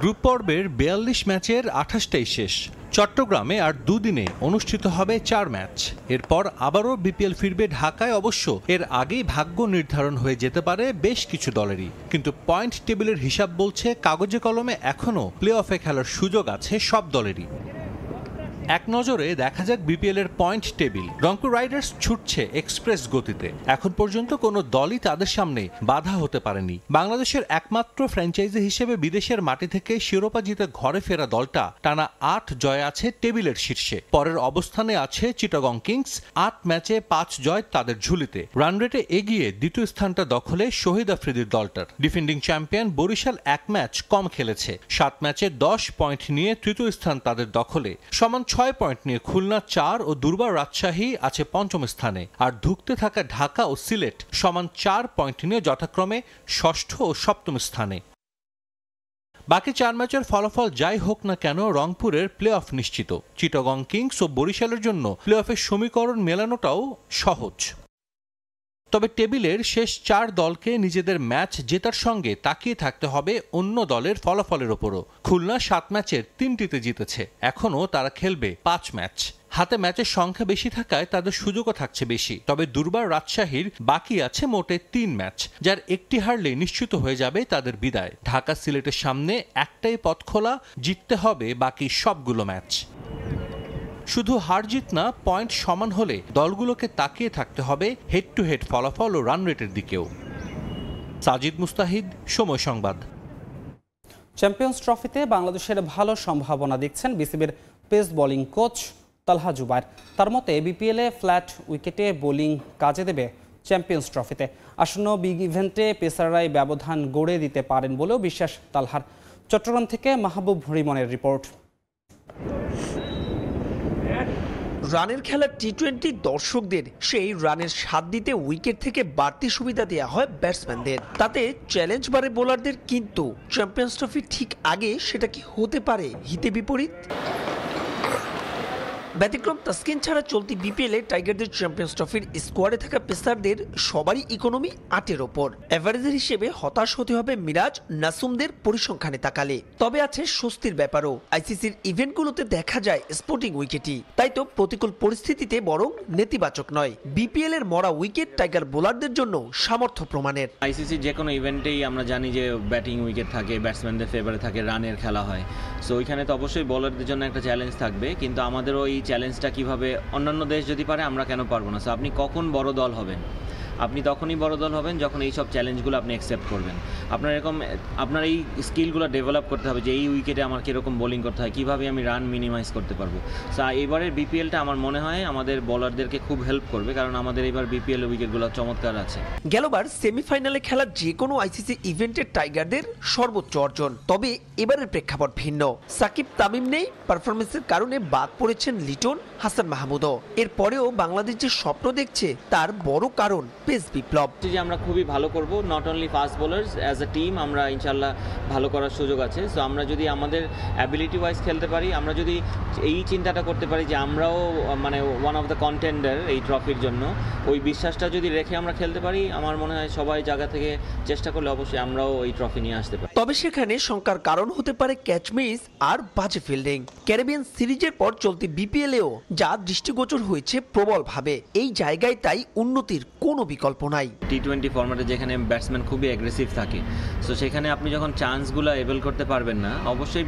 গ্রুপ পর্বের 42 ম্যাচের 28টাই শেষ। চট্টগ্রামে আর দুদিনে অনুষ্ঠিত হবে 4 ম্যাচ। এরপর আবারও বিপিএল ফিরবে ঢাকায়। অবশ্য এর আগেই ভাগ্য নির্ধারণ হয়ে যেতে পারে বেশ কিছু দলেরই, কিন্তু পয়েন্ট টেবিলের হিসাব বলছে কাগজে কলমে এখনও প্লে অফে খেলার সুযোগ আছে সব দলেরই। এক নজরে দেখা যাক বিপিএল এর পয়েন্ট টেবিল। রংপুর রাইডার্স ছুটছে এক্সপ্রেস গতিতে। এখন পর্যন্ত কোনো দলই তাদের সামনে বাধা হতে পারেনি। বাংলাদেশের একমাত্র ফ্র্যাঞ্চাইজি হিসেবে বিদেশের মাটি থেকে শিরোপা জিতে ঘরে ফেরা দলটা টানা 8 জয়ে আছে টেবিলের শীর্ষে। পরের অবস্থানে আছে চিটাগং কিংস, 8 ম্যাচে 5 জয় তাদের ঝুলিতে। রান রেটে এগিয়ে দ্বিতীয় স্থানটা দখলে শহীদ আফ্রিদির দলটার। ডিফেন্ডিং চ্যাম্পিয়ন বরিশাল 1 ম্যাচ কম খেলেছে, 7 ম্যাচে 10 পয়েন্ট নিয়ে তৃতীয় স্থান তাদের দখলে। সমান 6 পয়েন্ট নিয়ে খুলনা 4 ও দুর্বার রাজশাহী আছে 5ম স্থানে। আর ধুঁকতে থাকা ঢাকা ও সিলেট সমান 4 পয়েন্ট নিয়ে যথাক্রমে 6ষ্ঠ ও 7ম স্থানে। বাকি 4 ম্যাচের ফলাফল যাই হোক না কেন রংপুরের প্লে অফ নিশ্চিত। চিটাগং কিংস ও বরিশালের জন্য প্লে অফের সমীকরণ মেলানোটাও সহজ। তবে টেবিলের শেষ 4 দলকে নিজেদের ম্যাচ জেতার সঙ্গে তাকিয়ে থাকতে হবে অন্য দলের ফলাফলের ওপরও। খুলনা 7 ম্যাচের 3টিতে জিতেছে, এখনও তারা খেলবে 5 ম্যাচ। হাতে ম্যাচের সংখ্যা বেশি থাকায় তাদের সুযোগও থাকছে বেশি। তবে দুর্বার রাজশাহীর বাকি আছে মোটে 3 ম্যাচ, যার একটি হারলেই নিশ্চিত হয়ে যাবে তাদের বিদায়। ঢাকা সিলেটের সামনে একটাই পথ খোলা, জিততে হবে বাকি সবগুলো ম্যাচ। শুধু হার জিত না, পয়েন্ট সমান হলে দলগুলোকে তাকিয়ে থাকতে হবে হেড টু হেড ফলাফল ও রান রেটের দিকেও। সাজিদ মুস্তাহিদ, সময় সংবাদ। চ্যাম্পিয়ন্স ট্রফিতে বাংলাদেশের ভালো সম্ভাবনা দেখছেন বিসিবির পেস বোলিং কোচ তালহা জুবায়ের। তার মতে বিপিএলে ফ্ল্যাট উইকেটে বোলিং কাজে দেবে চ্যাম্পিয়ন্স ট্রফিতে। আসন্ন বিগ ইভেন্টে পেসাররাই ব্যবধান গড়ে দিতে পারেন বলেও বিশ্বাস তালহার। চট্টগ্রাম থেকে মাহবুব রিমনের রিপোর্ট। রানের খেলা টি-20 দর্শকদের সেই রানের স্বাদ দিতে উইকেট থেকে বাড়তি সুবিধা দেওয়া হয় ব্যাটসম্যানদের। তাতে চ্যালেঞ্জ বাড়ে বোলারদের, কিন্তু চ্যাম্পিয়ন্স ট্রফি ঠিক আগে সেটা কি হতে পারে হিতে বিপরীত? ব্যতিক্রম তাসকিন ছাড়া চলতি বিপিএলে টাইগারদের চ্যাম্পিয়ন্স ট্রফির স্কোয়াডে থাকা পেসারদের সবারই ইকোনমি 8-এর ওপর। এভারেজের হিসেবে হতাশ হতে হবে মিরাজ নাসুমদের পরিসংখ্যানে তাকালে। তবে আছে স্বস্তির ব্যাপারও। আইসিসির ইভেন্টগুলোতে দেখা যায় স্পোর্টিং উইকেটই। তাই তো প্রতিকূল পরিস্থিতিতে বরং নেতিবাচক নয়। বিপিএল এর মরা উইকেট টাইগার বোলারদের জন্য সামর্থ্য প্রমাণের। আইসিসির যে কোনো ইভেন্টেই আমরা জানি যে ব্যাটিং উইকেট থাকে, ব্যাটসম্যানদের ফেভারে থাকে, রানের খেলা হয়। সো ওইখানে তো অবশ্যই বোলারদের জন্য একটা চ্যালেঞ্জ থাকবে, কিন্তু আমাদেরও এই চ্যালেঞ্জটা কিভাবে, অন্যান্য দেশ যদি পারে আমরা কেন পারবো না? সো আপনি কখন বড় দল হবেন? আপনি তখনই বড় দল হবেন যখন এই সব চ্যালেঞ্জগুলো আপনি অ্যাকসেপ্ট করবেন। আপনার এই স্কিলগুলো ডেভেলপ করতে হবে যে এই উইকেটে আমার কীরকম বোলিং করতে হয়, কীভাবে আমি রান মিনিমাইজ করতে পারবো। সো এবারের বিপিএলটা আমার মনে হয় আমাদের বোলারদেরকে খুব হেল্প করবে, কারণ আমাদের এবার বিপিএল উইকেটগুলো চমৎকার আছে। গেলবার সেমিফাইনালে খেলা যে কোনো আইসিসি ইভেন্টের টাইগারদের সর্বোচ্চ অর্জন। তবে এবারের প্রেক্ষাপট ভিন্ন। সাকিব তামিম নেই, পারফরমেন্সের কারণে বাদ পড়েছেন লিটন, হাসান মাহমুদও। এরপরেও বাংলাদেশ যে স্বপ্ন দেখছে তার বড় কারণ পেস বিপ্লব। যে আমরা খুবই ভালো করব, not only fast bowlers, as a team আমরা ইনশাল্লাহ ভালো করার সুযোগ আছে। সো আমরা যদি আমাদের অ্যাবিলিটি ওয়াইজ খেলতে পারি, আমরা যদি এই চিন্তাটা করতে পারি যে আমরাও মানে ওয়ান অফ দ্য কন্টেন্ডার এই ট্রফির জন্য, ওই বিশ্বাসটা যদি রেখে আমরা খেলতে পারি, আমার মনে হয় সবাই জায়গা থেকে চেষ্টা করলে অবশ্যই আমরাও এই ট্রফি নিয়ে আসতে পারি। তবে সেখানে শঙ্কার কারণ হতে পারে ক্যাচ মিস আর বাজে ফিল্ডিং। ক্যারিবিয়ান সিরিজের পর চলতি বিপিএলেও যা দৃষ্টিগোচর হয়েছে প্রবলভাবে, এই জায়গায় তাই উন্নতির কোনো বিকল্প নাই। টি-20 ফরম্যাটে যেখানে ব্যাটসম্যান খুবই অ্যাগ্রেসিভ থাকে, সো সেখানে আপনি যখন চান্সগুলো এভেল করতে পারবেন না, অবশ্যই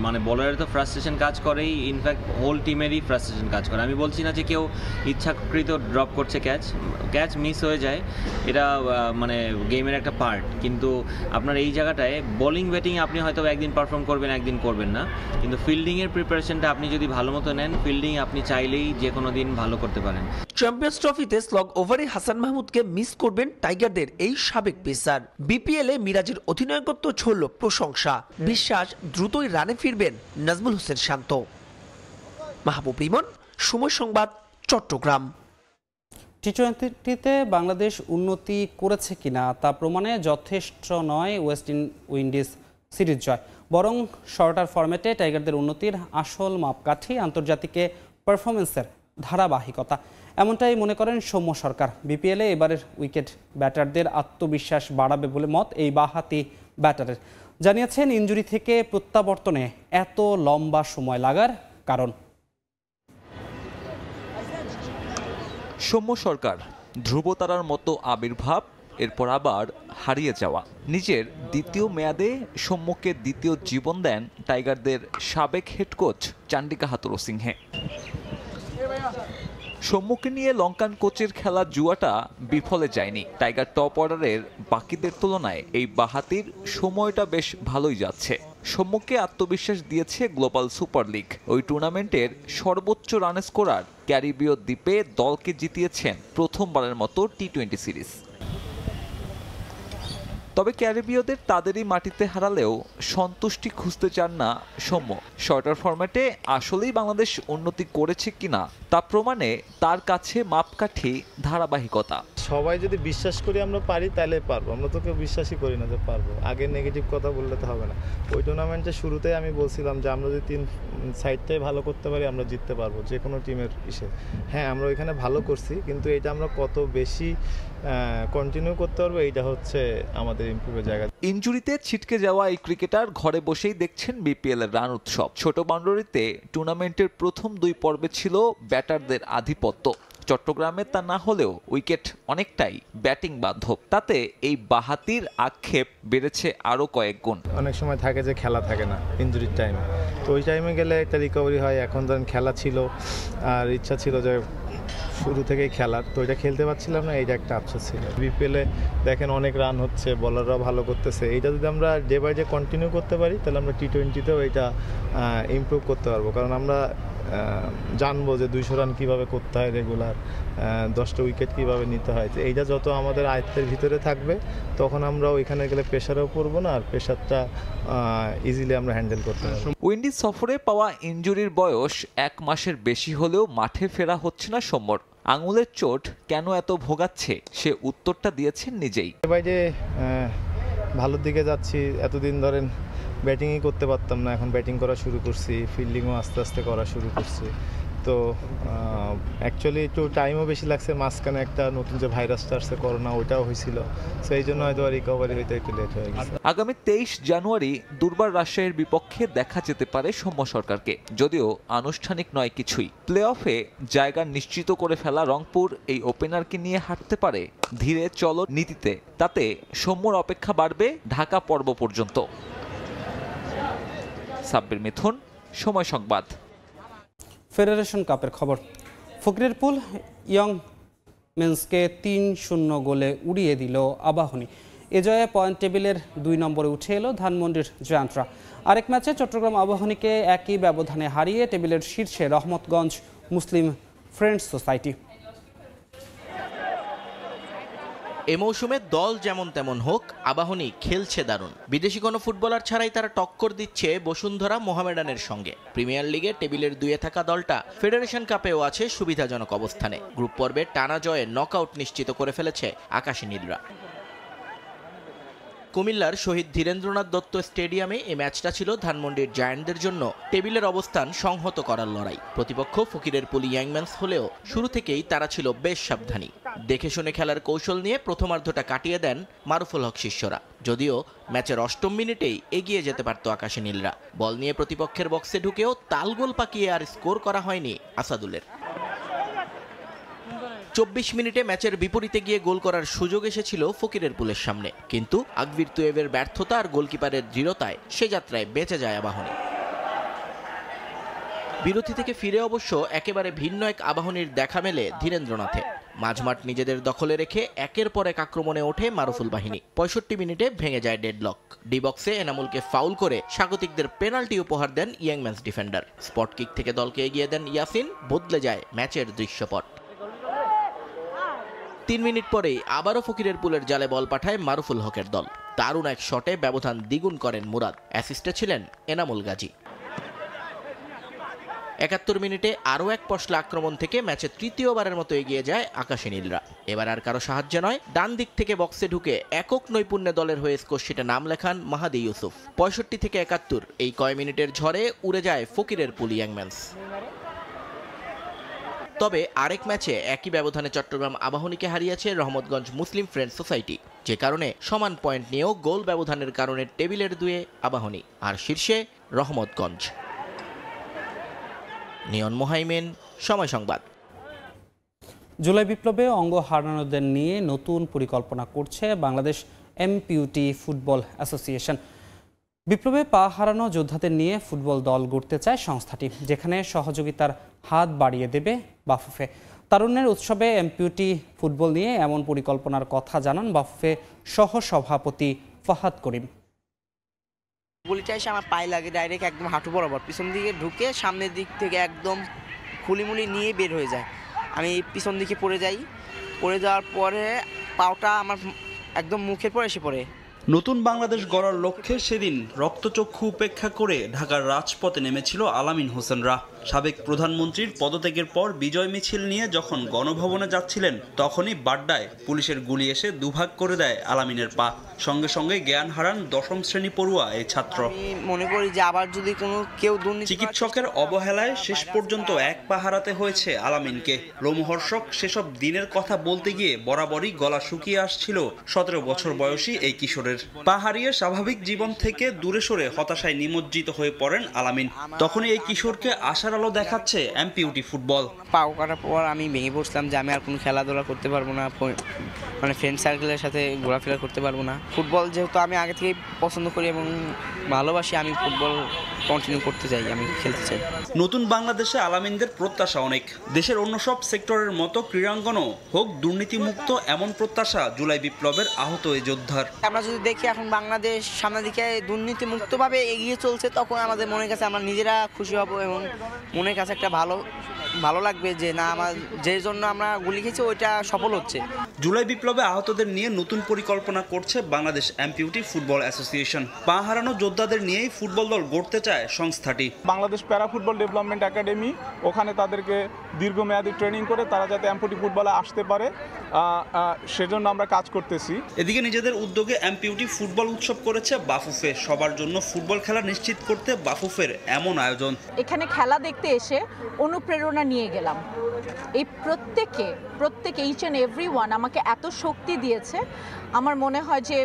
মানে বোলারের তো ফ্রাস্ট্রেশন কাজ করেই, ইনফ্যাক্ট হোল টিমেরই ফ্রাস্ট্রেশন কাজ করে। আমি বলছি না যে কেউ ইচ্ছাকৃত ড্রপ করছে ক্যাচ মিস হয়ে যায়, এটা মানে গেমের একটা পার্ট। কিন্তু আপনার এই জায়গাটায় বোলিং ব্যাটিং আপনি হয়তো একদিন পারফর্ম করবেন, একদিন করবেন না, কিন্তু ফিল্ডিংয়ের প্রিপারেশনটা আপনি যদি ভালো মতো নেন, ফিল্ডিং আপনি চাইলেই যে কোনো দিন ভালো করতে পারেন। চ্যাম্পিয়ন্স ট্রফিতে স্লগ ওভারে হাসান মাহমুদকে মিস করবেন টাইগারদের এই সাবেক পেসার। বিপিএলে মিরাজের অধিনায়কত্ব ছড়ল প্রশংসা, বিশ্বাস দ্রুতই রানে ফিরবেন নাজমুল হোসেন শান্ত। মাহবুব রিমন, সময় সংবাদ, চট্টগ্রাম। টি-20তে বাংলাদেশ উন্নতি করেছে কিনা তা প্রমাণে যথেষ্ট নয় ওয়েস্ট ইন্ডিজ সিরিজ জয়, বরং শর্টার ফরম্যাটে টাইগারদের উন্নতির আসল মাপকাঠি আন্তর্জাতিকে পারফরমেন্সের ধারাবাহিকতা, এমনটাই মনে করেন সৌম্য সরকার। বিপিএলে এবারের উইকেট ব্যাটারদের আত্মবিশ্বাস বাড়াবে বলে মত এই বাঁহাতি ব্যাটারের। জানিয়েছেন ইনজুরি থেকে প্রত্যাবর্তনে এত লম্বা সময় লাগার কারণ। সৌম্য সরকার ধ্রুবতারার মতো আবির্ভাব, এরপর আবার হারিয়ে যাওয়া। নিজের দ্বিতীয় মেয়াদে সৌম্যকে দ্বিতীয় জীবন দেন টাইগারদের সাবেক হেড কোচ চান্ডিকা হাথুরুসিংহে। সৌম্যকে নিয়ে লঙ্কান কোচের খেলা জুয়াটা বিফলে যায়নি। টাইগার টপ অর্ডারের বাকিদের তুলনায় এই বাঁহাতির সময়টা বেশ ভালোই যাচ্ছে। সৌম্যকে আত্মবিশ্বাস দিয়েছে গ্লোবাল সুপার লিগ। ওই টুর্নামেন্টের সর্বোচ্চ রান স্কোরার ক্যারিবীয় দ্বীপে দলকে জিতিয়েছেন প্রথমবারের মতো টি-20 সিরিজ। তবে ক্যারিবীয়দের তাদেরই মাটিতে হারালেও সন্তুষ্টি খুঁজতে চান না সৌম্য। শর্টার ফরম্যাটে আসলেই বাংলাদেশ উন্নতি করেছে কিনা তা প্রমাণে তার কাছে মাপকাঠি ধারাবাহিকতা। সবাই যদি বিশ্বাস করি আমরা পারি তাহলে পারবো, আমরা তো কেউ বিশ্বাসই করি না যে পারবো। আগে নেগেটিভ কথা বললে তো হবে না। ওই টুর্নামেন্টের শুরুতেই আমি বলছিলাম যে আমরা যদি 3 সাইডটাই ভালো করতে পারি আমরা জিততে পারবো যে কোনো টিমের ইসে। হ্যাঁ, আমরা ওইখানে ভালো করছি, কিন্তু এটা আমরা কত বেশি কন্টিনিউ করতে পারবো এইটা হচ্ছে আমাদের ইমপ্রুভের জায়গা। ইনজুরিতে ছিটকে যাওয়া এই ক্রিকেটার ঘরে বসেই দেখছেন বিপিএল এর রান উৎসব। ছোট বাউন্ডারিতে টুর্নামেন্টের প্রথম 2 পর্বে ছিল ব্যাটারদের আধিপত্য। চট্টগ্রামে তা না হলেও উইকেট অনেকটাই ব্যাটিং বান্ধব। তাতে এই বাঁহাতির আক্ষেপ বেড়েছে আরো কয়েক গুণ। অনেক সময় থাকে যে খেলা থাকে না ইনজুরির টাইমে, তো ওই টাইমে গেলে একটা রিকভারি হয়। এখন ধরেন খেলা ছিল আর ইচ্ছা ছিল যে শুরু থেকেই খেলার, তো এটা খেলতে পারছিলাম না, এইটা একটা আফসোস ছিল। বিপিএলে দেখেন অনেক রান হচ্ছে, বলাররাও ভালো করতেছে। এইটা যদি আমরা ডে বাই ডে কন্টিনিউ করতে পারি তাহলে আমরা টি-20তেও এটা ইমপ্রুভ করতে পারবো। কারণ আমরা জানবো যে 200 রান কীভাবে করতে হয় রেগুলার, 10টা উইকেট কীভাবে নিতে হয়। তো এইটা যত আমাদের আয়ত্তের ভিতরে থাকবে তখন আমরা ওইখানে গেলে প্রেশারেও পড়বো না, আর প্রেশারটা ইজিলি আমরা হ্যান্ডেল করতে পারবো। উইন্ডিজ সফরে পাওয়া ইনজুরির বয়স 1 মাসের বেশি হলেও মাঠে ফেরা হচ্ছে না সৌম্যর। আঙুলের চোট কেন এত ভোগাচ্ছে সে উত্তরটা দিয়েছেন নিজেই। বাইরে ভালোর দিকে যাচ্ছি, এতদিন ধরেন ব্যাটিংই করতে পারতাম না, এখন ব্যাটিং করা শুরু করছি, ফিল্ডিংও আস্তে আস্তে করা শুরু করছি। তো অ্যাকচুয়ালি একটু টাইমও বেশি লাগছে, মাঝখানে একটা নতুন যে ভাইরাসটা আসছে করোনা, ওইটাও হয়েছিল, সেই জন্য হয়তো রিকভারি হইতে একটু লেট হয়ে গেছে। আগামী 23 জানুয়ারি দুর্বার রাজশাহীর বিপক্ষে দেখা যেতে পারে সৌম্য সরকারকে, যদিও আনুষ্ঠানিক নয় কিছুই। প্লে অফে জায়গা নিশ্চিত করে ফেলা রংপুর এই ওপেনারকে নিয়ে হাঁটতে পারে ধীরে চলো নীতিতে। তাতে সৌম্যর অপেক্ষা বাড়বে ঢাকা পর্ব পর্যন্ত। সাব্বির মিথুন, সময় সংবাদ। ফেডারেশন কাপের খবর। ফকিরেরপুল ইয়ং মেন্সকে 3-0 গোলে উড়িয়ে দিল আবাহনী। এ জয়ে পয়েন্ট টেবিলের 2 নম্বরে উঠে এলো ধানমন্ডির জায়ান্টরা। আরেক ম্যাচে চট্টগ্রাম আবাহনীকে একই ব্যবধানে হারিয়ে টেবিলের শীর্ষে রহমতগঞ্জ মুসলিম ফ্রেন্ডস সোসাইটি। এ মৌসুমে দল যেমন তেমন হোক, আবাহনী খেলছে দারুণ। বিদেশি কোনো ফুটবলার ছাড়াই তারা টক্কর দিচ্ছে বসুন্ধরা মোহামেডানের সঙ্গে। প্রিমিয়ার লিগে টেবিলের 2-এ থাকা দলটা ফেডারেশন কাপেও আছে সুবিধাজনক অবস্থানে। গ্রুপ পর্বে টানা জয়ে নকআউট নিশ্চিত করে ফেলেছে আকাশী নীলরা। কুমিল্লার শহীদ ধীরেন্দ্রনাথ দত্ত স্টেডিয়ামে এই ম্যাচটা ছিল ধানমন্ডির জায়ান্টদের জন্য টেবিলের অবস্থান সংহত করার লড়াই। প্রতিপক্ষ ফকিরের পুলি ইয়াংম্যানস হলেও শুরু থেকেই তারা ছিল বেশ সাবধানী। দেখে শুনে খেলার কৌশল নিয়ে প্রথমার্ধটা কাটিয়ে দেন মারুফুল হক শিষ্যরা। যদিও ম্যাচের 8ম মিনিটেই এগিয়ে যেতে পারত আকাশী নীলরা। বল নিয়ে প্রতিপক্ষের বক্সে ঢুকেও তালগোল পাকিয়ে আর স্কোর করা হয়নি আসাদুলের। 24 মিনিটে ম্যাচের বিপরীতে গিয়ে গোল করার সুযোগ এসেছিল ফকিরের পুলের সামনে, কিন্তু আকবির তুয়েবের ব্যর্থতা আর গোলকিপারের দৃঢ়তায় সে যাত্রায় বেঁচে যায় আবাহনী। বিরতি থেকে ফিরে অবশ্য একেবারে ভিন্ন এক আবাহনীর দেখা মেলে ধীরেন্দ্রনাথে। মাঝমাঠ নিজেদের দখলে রেখে একের পর এক আক্রমণে ওঠে মারুফুল বাহিনী। 65 মিনিটে ভেঙে যায় ডেডলক। ডি বক্সে এনামুলকে ফাউল করে স্বাগতিকদের পেনাল্টি উপহার দেন ইয়াংম্যানস ডিফেন্ডার। স্পট কিক থেকে দলকে এগিয়ে দেন ইয়াসিন। বদলে যায় ম্যাচের দৃশ্যপট। 3 মিনিট পরেই আবারও ফকিরের পুলের জালে বল পাঠায় মারুফুল হকের দল। দারুণ এক শটে ব্যবধান দ্বিগুণ করেন মুরাদ। অ্যাসিস্টে ছিলেন এনামুল গাজী। 71 মিনিটে আরও এক পশলা আক্রমণ থেকে ম্যাচে তৃতীয়বারের মতো এগিয়ে যায় আকাশী নীলরা। এবার আর কারো সাহায্য নয়, ডান দিক থেকে বক্সে ঢুকে একক নৈপুণ্যে দলের হয়ে স্কোরশিটে নাম লেখান মাহাদি ইউসুফ। 65 থেকে 71 এই কয় মিনিটের ঝড়ে উড়ে যায় ফকিরের পুলি ইয়াংম্যানস। তবে আরেক ম্যাচে একই ব্যবধানে চট্টগ্রাম আবাহনীকে হারিয়েছে রহমতগঞ্জ মুসলিম ফ্রেন্ডস সোসাইটি, যে কারণে সমান পয়েন্ট নিয়েও গোল ব্যবধানের কারণে টেবিলের 2-এ আবাহনী আর শীর্ষে রহমতগঞ্জ। নিয়ন মোহাইমেন, সময় সংবাদ। জুলাই বিপ্লবে অঙ্গ হারানোদের নিয়ে নতুন পরিকল্পনা করছে বাংলাদেশ এমপিউটি ফুটবল অ্যাসোসিয়েশন। বিপ্লবে পা হারানো যোদ্ধাদের নিয়ে ফুটবল দল গড়তে চায় সংস্থাটি, যেখানে সহযোগিতার হাত বাড়িয়ে দেবে বাফুফে। তারুণ্যের উৎসবে এমপিউটি ফুটবল নিয়ে এমন পরিকল্পনার কথা জানান বাফুফে সহ সভাপতি ফাহাদ করিম। গুলিটা এসে আমার পায়ে লাগে ডাইরেক্ট একদম হাঁটু বরাবর, পিছন দিকে ঢুকে সামনের দিক থেকে একদম খুলিমুলি নিয়ে বের হয়ে যায়। আমি পিছন দিকে পড়ে যাই, পড়ে যাওয়ার পরে পাওটা আমার একদম মুখের পরে এসে পড়ে। নতুন বাংলাদেশ গড়ার লক্ষ্যে সেদিন রক্তচক্ষু উপেক্ষা করে ঢাকার রাজপথে নেমেছিল আলামিন হোসেনরা। সাবেক প্রধানমন্ত্রীর পদত্যাগের পর বিজয় মিছিল নিয়ে যখন গণভবনে যাচ্ছিলেন, তখনই বাড্ডায় পুলিশের গুলি এসে দুভাগ করে দেয় আলামিনের পা। সঙ্গে সঙ্গে জ্ঞান হারান 10ম শ্রেণী পড়ুয়া এই ছাত্র। মনে করি যে আবার যদি কোনো কেউ চিকিৎসকের অবহেলায় শেষ পর্যন্ত এক পা হারাতে হয়েছে আলামিনকে। রোমহর্ষক সেসব দিনের কথা বলতে গিয়ে বরাবরই গলা শুকিয়ে আসছিল 17 বছর বয়সী এই কিশোরের। পা হারিয়ে স্বাভাবিক জীবন থেকে দূরে সরে হতাশায় নিমজ্জিত হয়ে পড়েন আলামিন। তখনই এই কিশোরকে আশার আলো দেখাচ্ছে এমপিউটি ফুটবল। পাও কাটার পর আমি ভেঙে পড়ছিলাম যে আমি আর কোনো খেলাধুলা করতে পারবো না, মানে ফ্রেন্ড সার্কেলের সাথে ঘোরাফেরা করতে পারবো না। ফুটবল যেহেতু আমি আগে থেকেই পছন্দ করি এবং ভালোবাসি, আমি ফুটবল কন্টিনিউ করতে চাই, আমি খেলতে চাই। নতুন বাংলাদেশে আলামিনদের প্রত্যাশা অনেক। দেশের অন্য সব সেক্টরের মতো ক্রীড়াঙ্গনও হোক দুর্নীতিমুক্ত, এমন প্রত্যাশা জুলাই বিপ্লবের আহত এই যোদ্ধার। আমরা যদি দেখি এখন বাংলাদেশ সামনের দিকে দুর্নীতিমুক্তভাবে এগিয়ে চলছে, তখন আমাদের মনের কাছে আমরা নিজেরা খুশি হব এবং মনের কাছে একটা ভালো লাগবে যে না, আমার যে জন্য আমরা গুলি খেয়েছি ওইটা সফল হচ্ছে। জুলাই বিপ্লবে আহতদের নিয়ে নতুন পরিকল্পনা করছে বাংলাদেশ এমপিউটি ফুটবল অ্যাসোসিয়েশন। পা হারানো যোদ্ধাদের নিয়েই ফুটবল দল গড়তে চায় সংস্থাটি। বাংলাদেশ প্যারা ফুটবল ডেভেলপমেন্ট একাডেমি, ওখানে তাদেরকে দীর্ঘমেয়াদী ট্রেনিং করে তারা যাতে এমপিউটি ফুটবলে আসতে পারে, সেজন্য আমরা কাজ করতেছি। এদিকে নিজেদের উদ্যোগে এমপিউটি ফুটবল উৎসব করেছে বাফুফে। সবার জন্য ফুটবল খেলা নিশ্চিত করতে বাফুফের এমন আয়োজন। এখানে খেলা দেখতে এসে অনুপ্রেরণা নিয়ে গেলাম। এই প্রত্যেকে ইচ অ্যান্ড এভরি ওয়ান আমাকে এত শক্তি দিয়েছে, আমার মনে হয় যে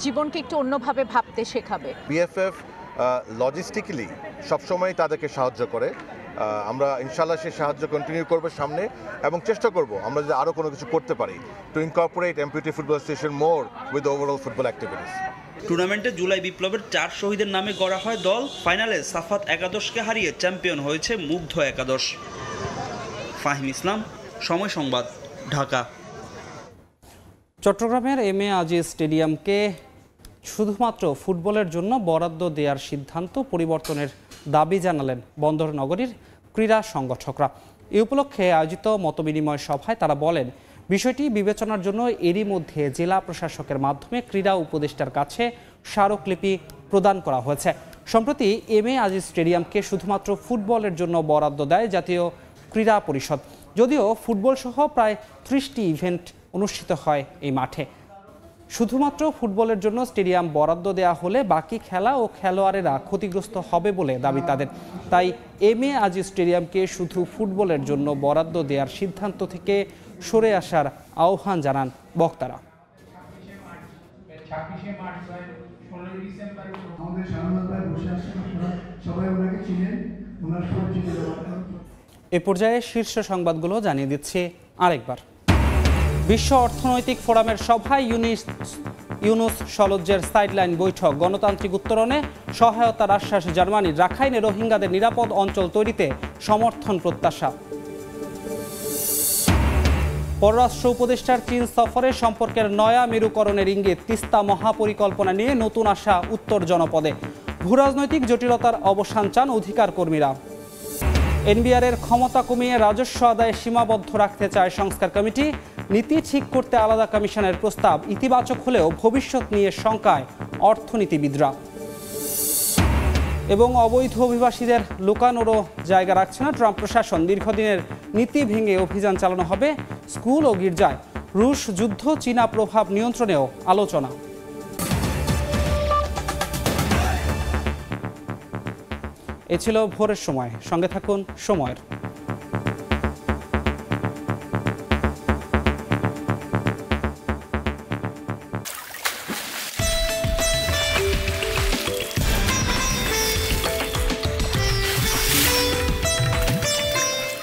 জীবনকে একটু অন্যভাবে ভাবতে শেখাবে। বিএফএফ লজিস্টিক্যালি সবসময় তাদেরকে সাহায্য করে। আমরা ইনশাল্লাহ সেই সাহায্য কন্টিনিউ করবো সামনে, এবং চেষ্টা করব আমরা যদি আরও কোনো কিছু করতে পারি to incorporate MPUT football association more with overall football activities. টুর্নামেন্টে জুলাই বিপ্লবের 4 শহীদের নামে গড়া হয় দল। ফাইনালে সাফাত একাদশকে হারিয়ে চ্যাম্পিয়ন হয়েছে মুগ্ধ একাদশ। ফাহিম ইসলাম, সময় সংবাদ, ঢাকা। চট্টগ্রামের এম এ আজিজ স্টেডিয়ামকে শুধুমাত্র ফুটবলের জন্য বরাদ্দ দেওয়ার সিদ্ধান্ত পরিবর্তনের দাবি জানালেন বন্দর নগরীর ক্রীড়া সংগঠকরা। এ উপলক্ষে আয়োজিত মতবিনিময় সভায় তারা বলেন, বিষয়টি বিবেচনার জন্য এরই মধ্যে জেলা প্রশাসকের মাধ্যমে ক্রীড়া উপদেষ্টার কাছে স্মারকলিপি প্রদান করা হয়েছে। সম্প্রতি এম.এ. আজিজ স্টেডিয়ামকে শুধুমাত্র ফুটবলের জন্য বরাদ্দ দেয় জাতীয় ক্রীড়া পরিষদ। যদিও ফুটবল সহ প্রায় 30টি ইভেন্ট অনুষ্ঠিত হয় এই মাঠে। শুধুমাত্র ফুটবলের জন্য স্টেডিয়াম বরাদ্দ দেওয়া হলে বাকি খেলা ও খেলোয়াড়েরা ক্ষতিগ্রস্ত হবে বলে দাবি তাদের। তাই এম.এ. আজিজ স্টেডিয়ামকে শুধু ফুটবলের জন্য বরাদ্দ দেওয়ার সিদ্ধান্ত থেকে সরে আসার আহ্বান জানান বক্তারা। এ পর্যায়ে শীর্ষ সংবাদগুলো জানিয়ে দিচ্ছে আরেকবার। বিশ্ব অর্থনৈতিক ফোরামের সভায় ইউনুস সলজ্জের সাইডলাইন বৈঠক। গণতান্ত্রিক উত্তরণে সহায়তার আশ্বাস জার্মানির। রাখাইনে রোহিঙ্গাদের নিরাপদ অঞ্চল তৈরিতে সমর্থন প্রত্যাশা। পররাষ্ট্র উপদেষ্টার চীন সফরে সম্পর্কের নয়া মেরুকরণের ইঙ্গিত। তিস্তা মহাপরিকল্পনা নিয়ে নতুন আশা উত্তর জনপদে। ভূরাজনৈতিক জটিলতার অবসান চান অধিকার কর্মীরা। এনবিআরের ক্ষমতা কমিয়ে রাজস্ব আদায়ে সীমাবদ্ধ রাখতে চায় সংস্কার কমিটি। নীতি ঠিক করতে আলাদা কমিশনের প্রস্তাব ইতিবাচক হলেও ভবিষ্যৎ নিয়ে শঙ্কায় অর্থনীতিবিদরা। এবং অবৈধ অভিবাসীদের লুকানোরও জায়গা রাখছে না ট্রাম্প প্রশাসন। দীর্ঘদিনের নীতি ভেঙে অভিযান চালানো হবে স্কুল ও গির্জায়। রুশ যুদ্ধ চীনা প্রভাব নিয়ন্ত্রণেও আলোচনা। এ ছিল ভোরের সময়। সঙ্গে থাকুন সময়ের।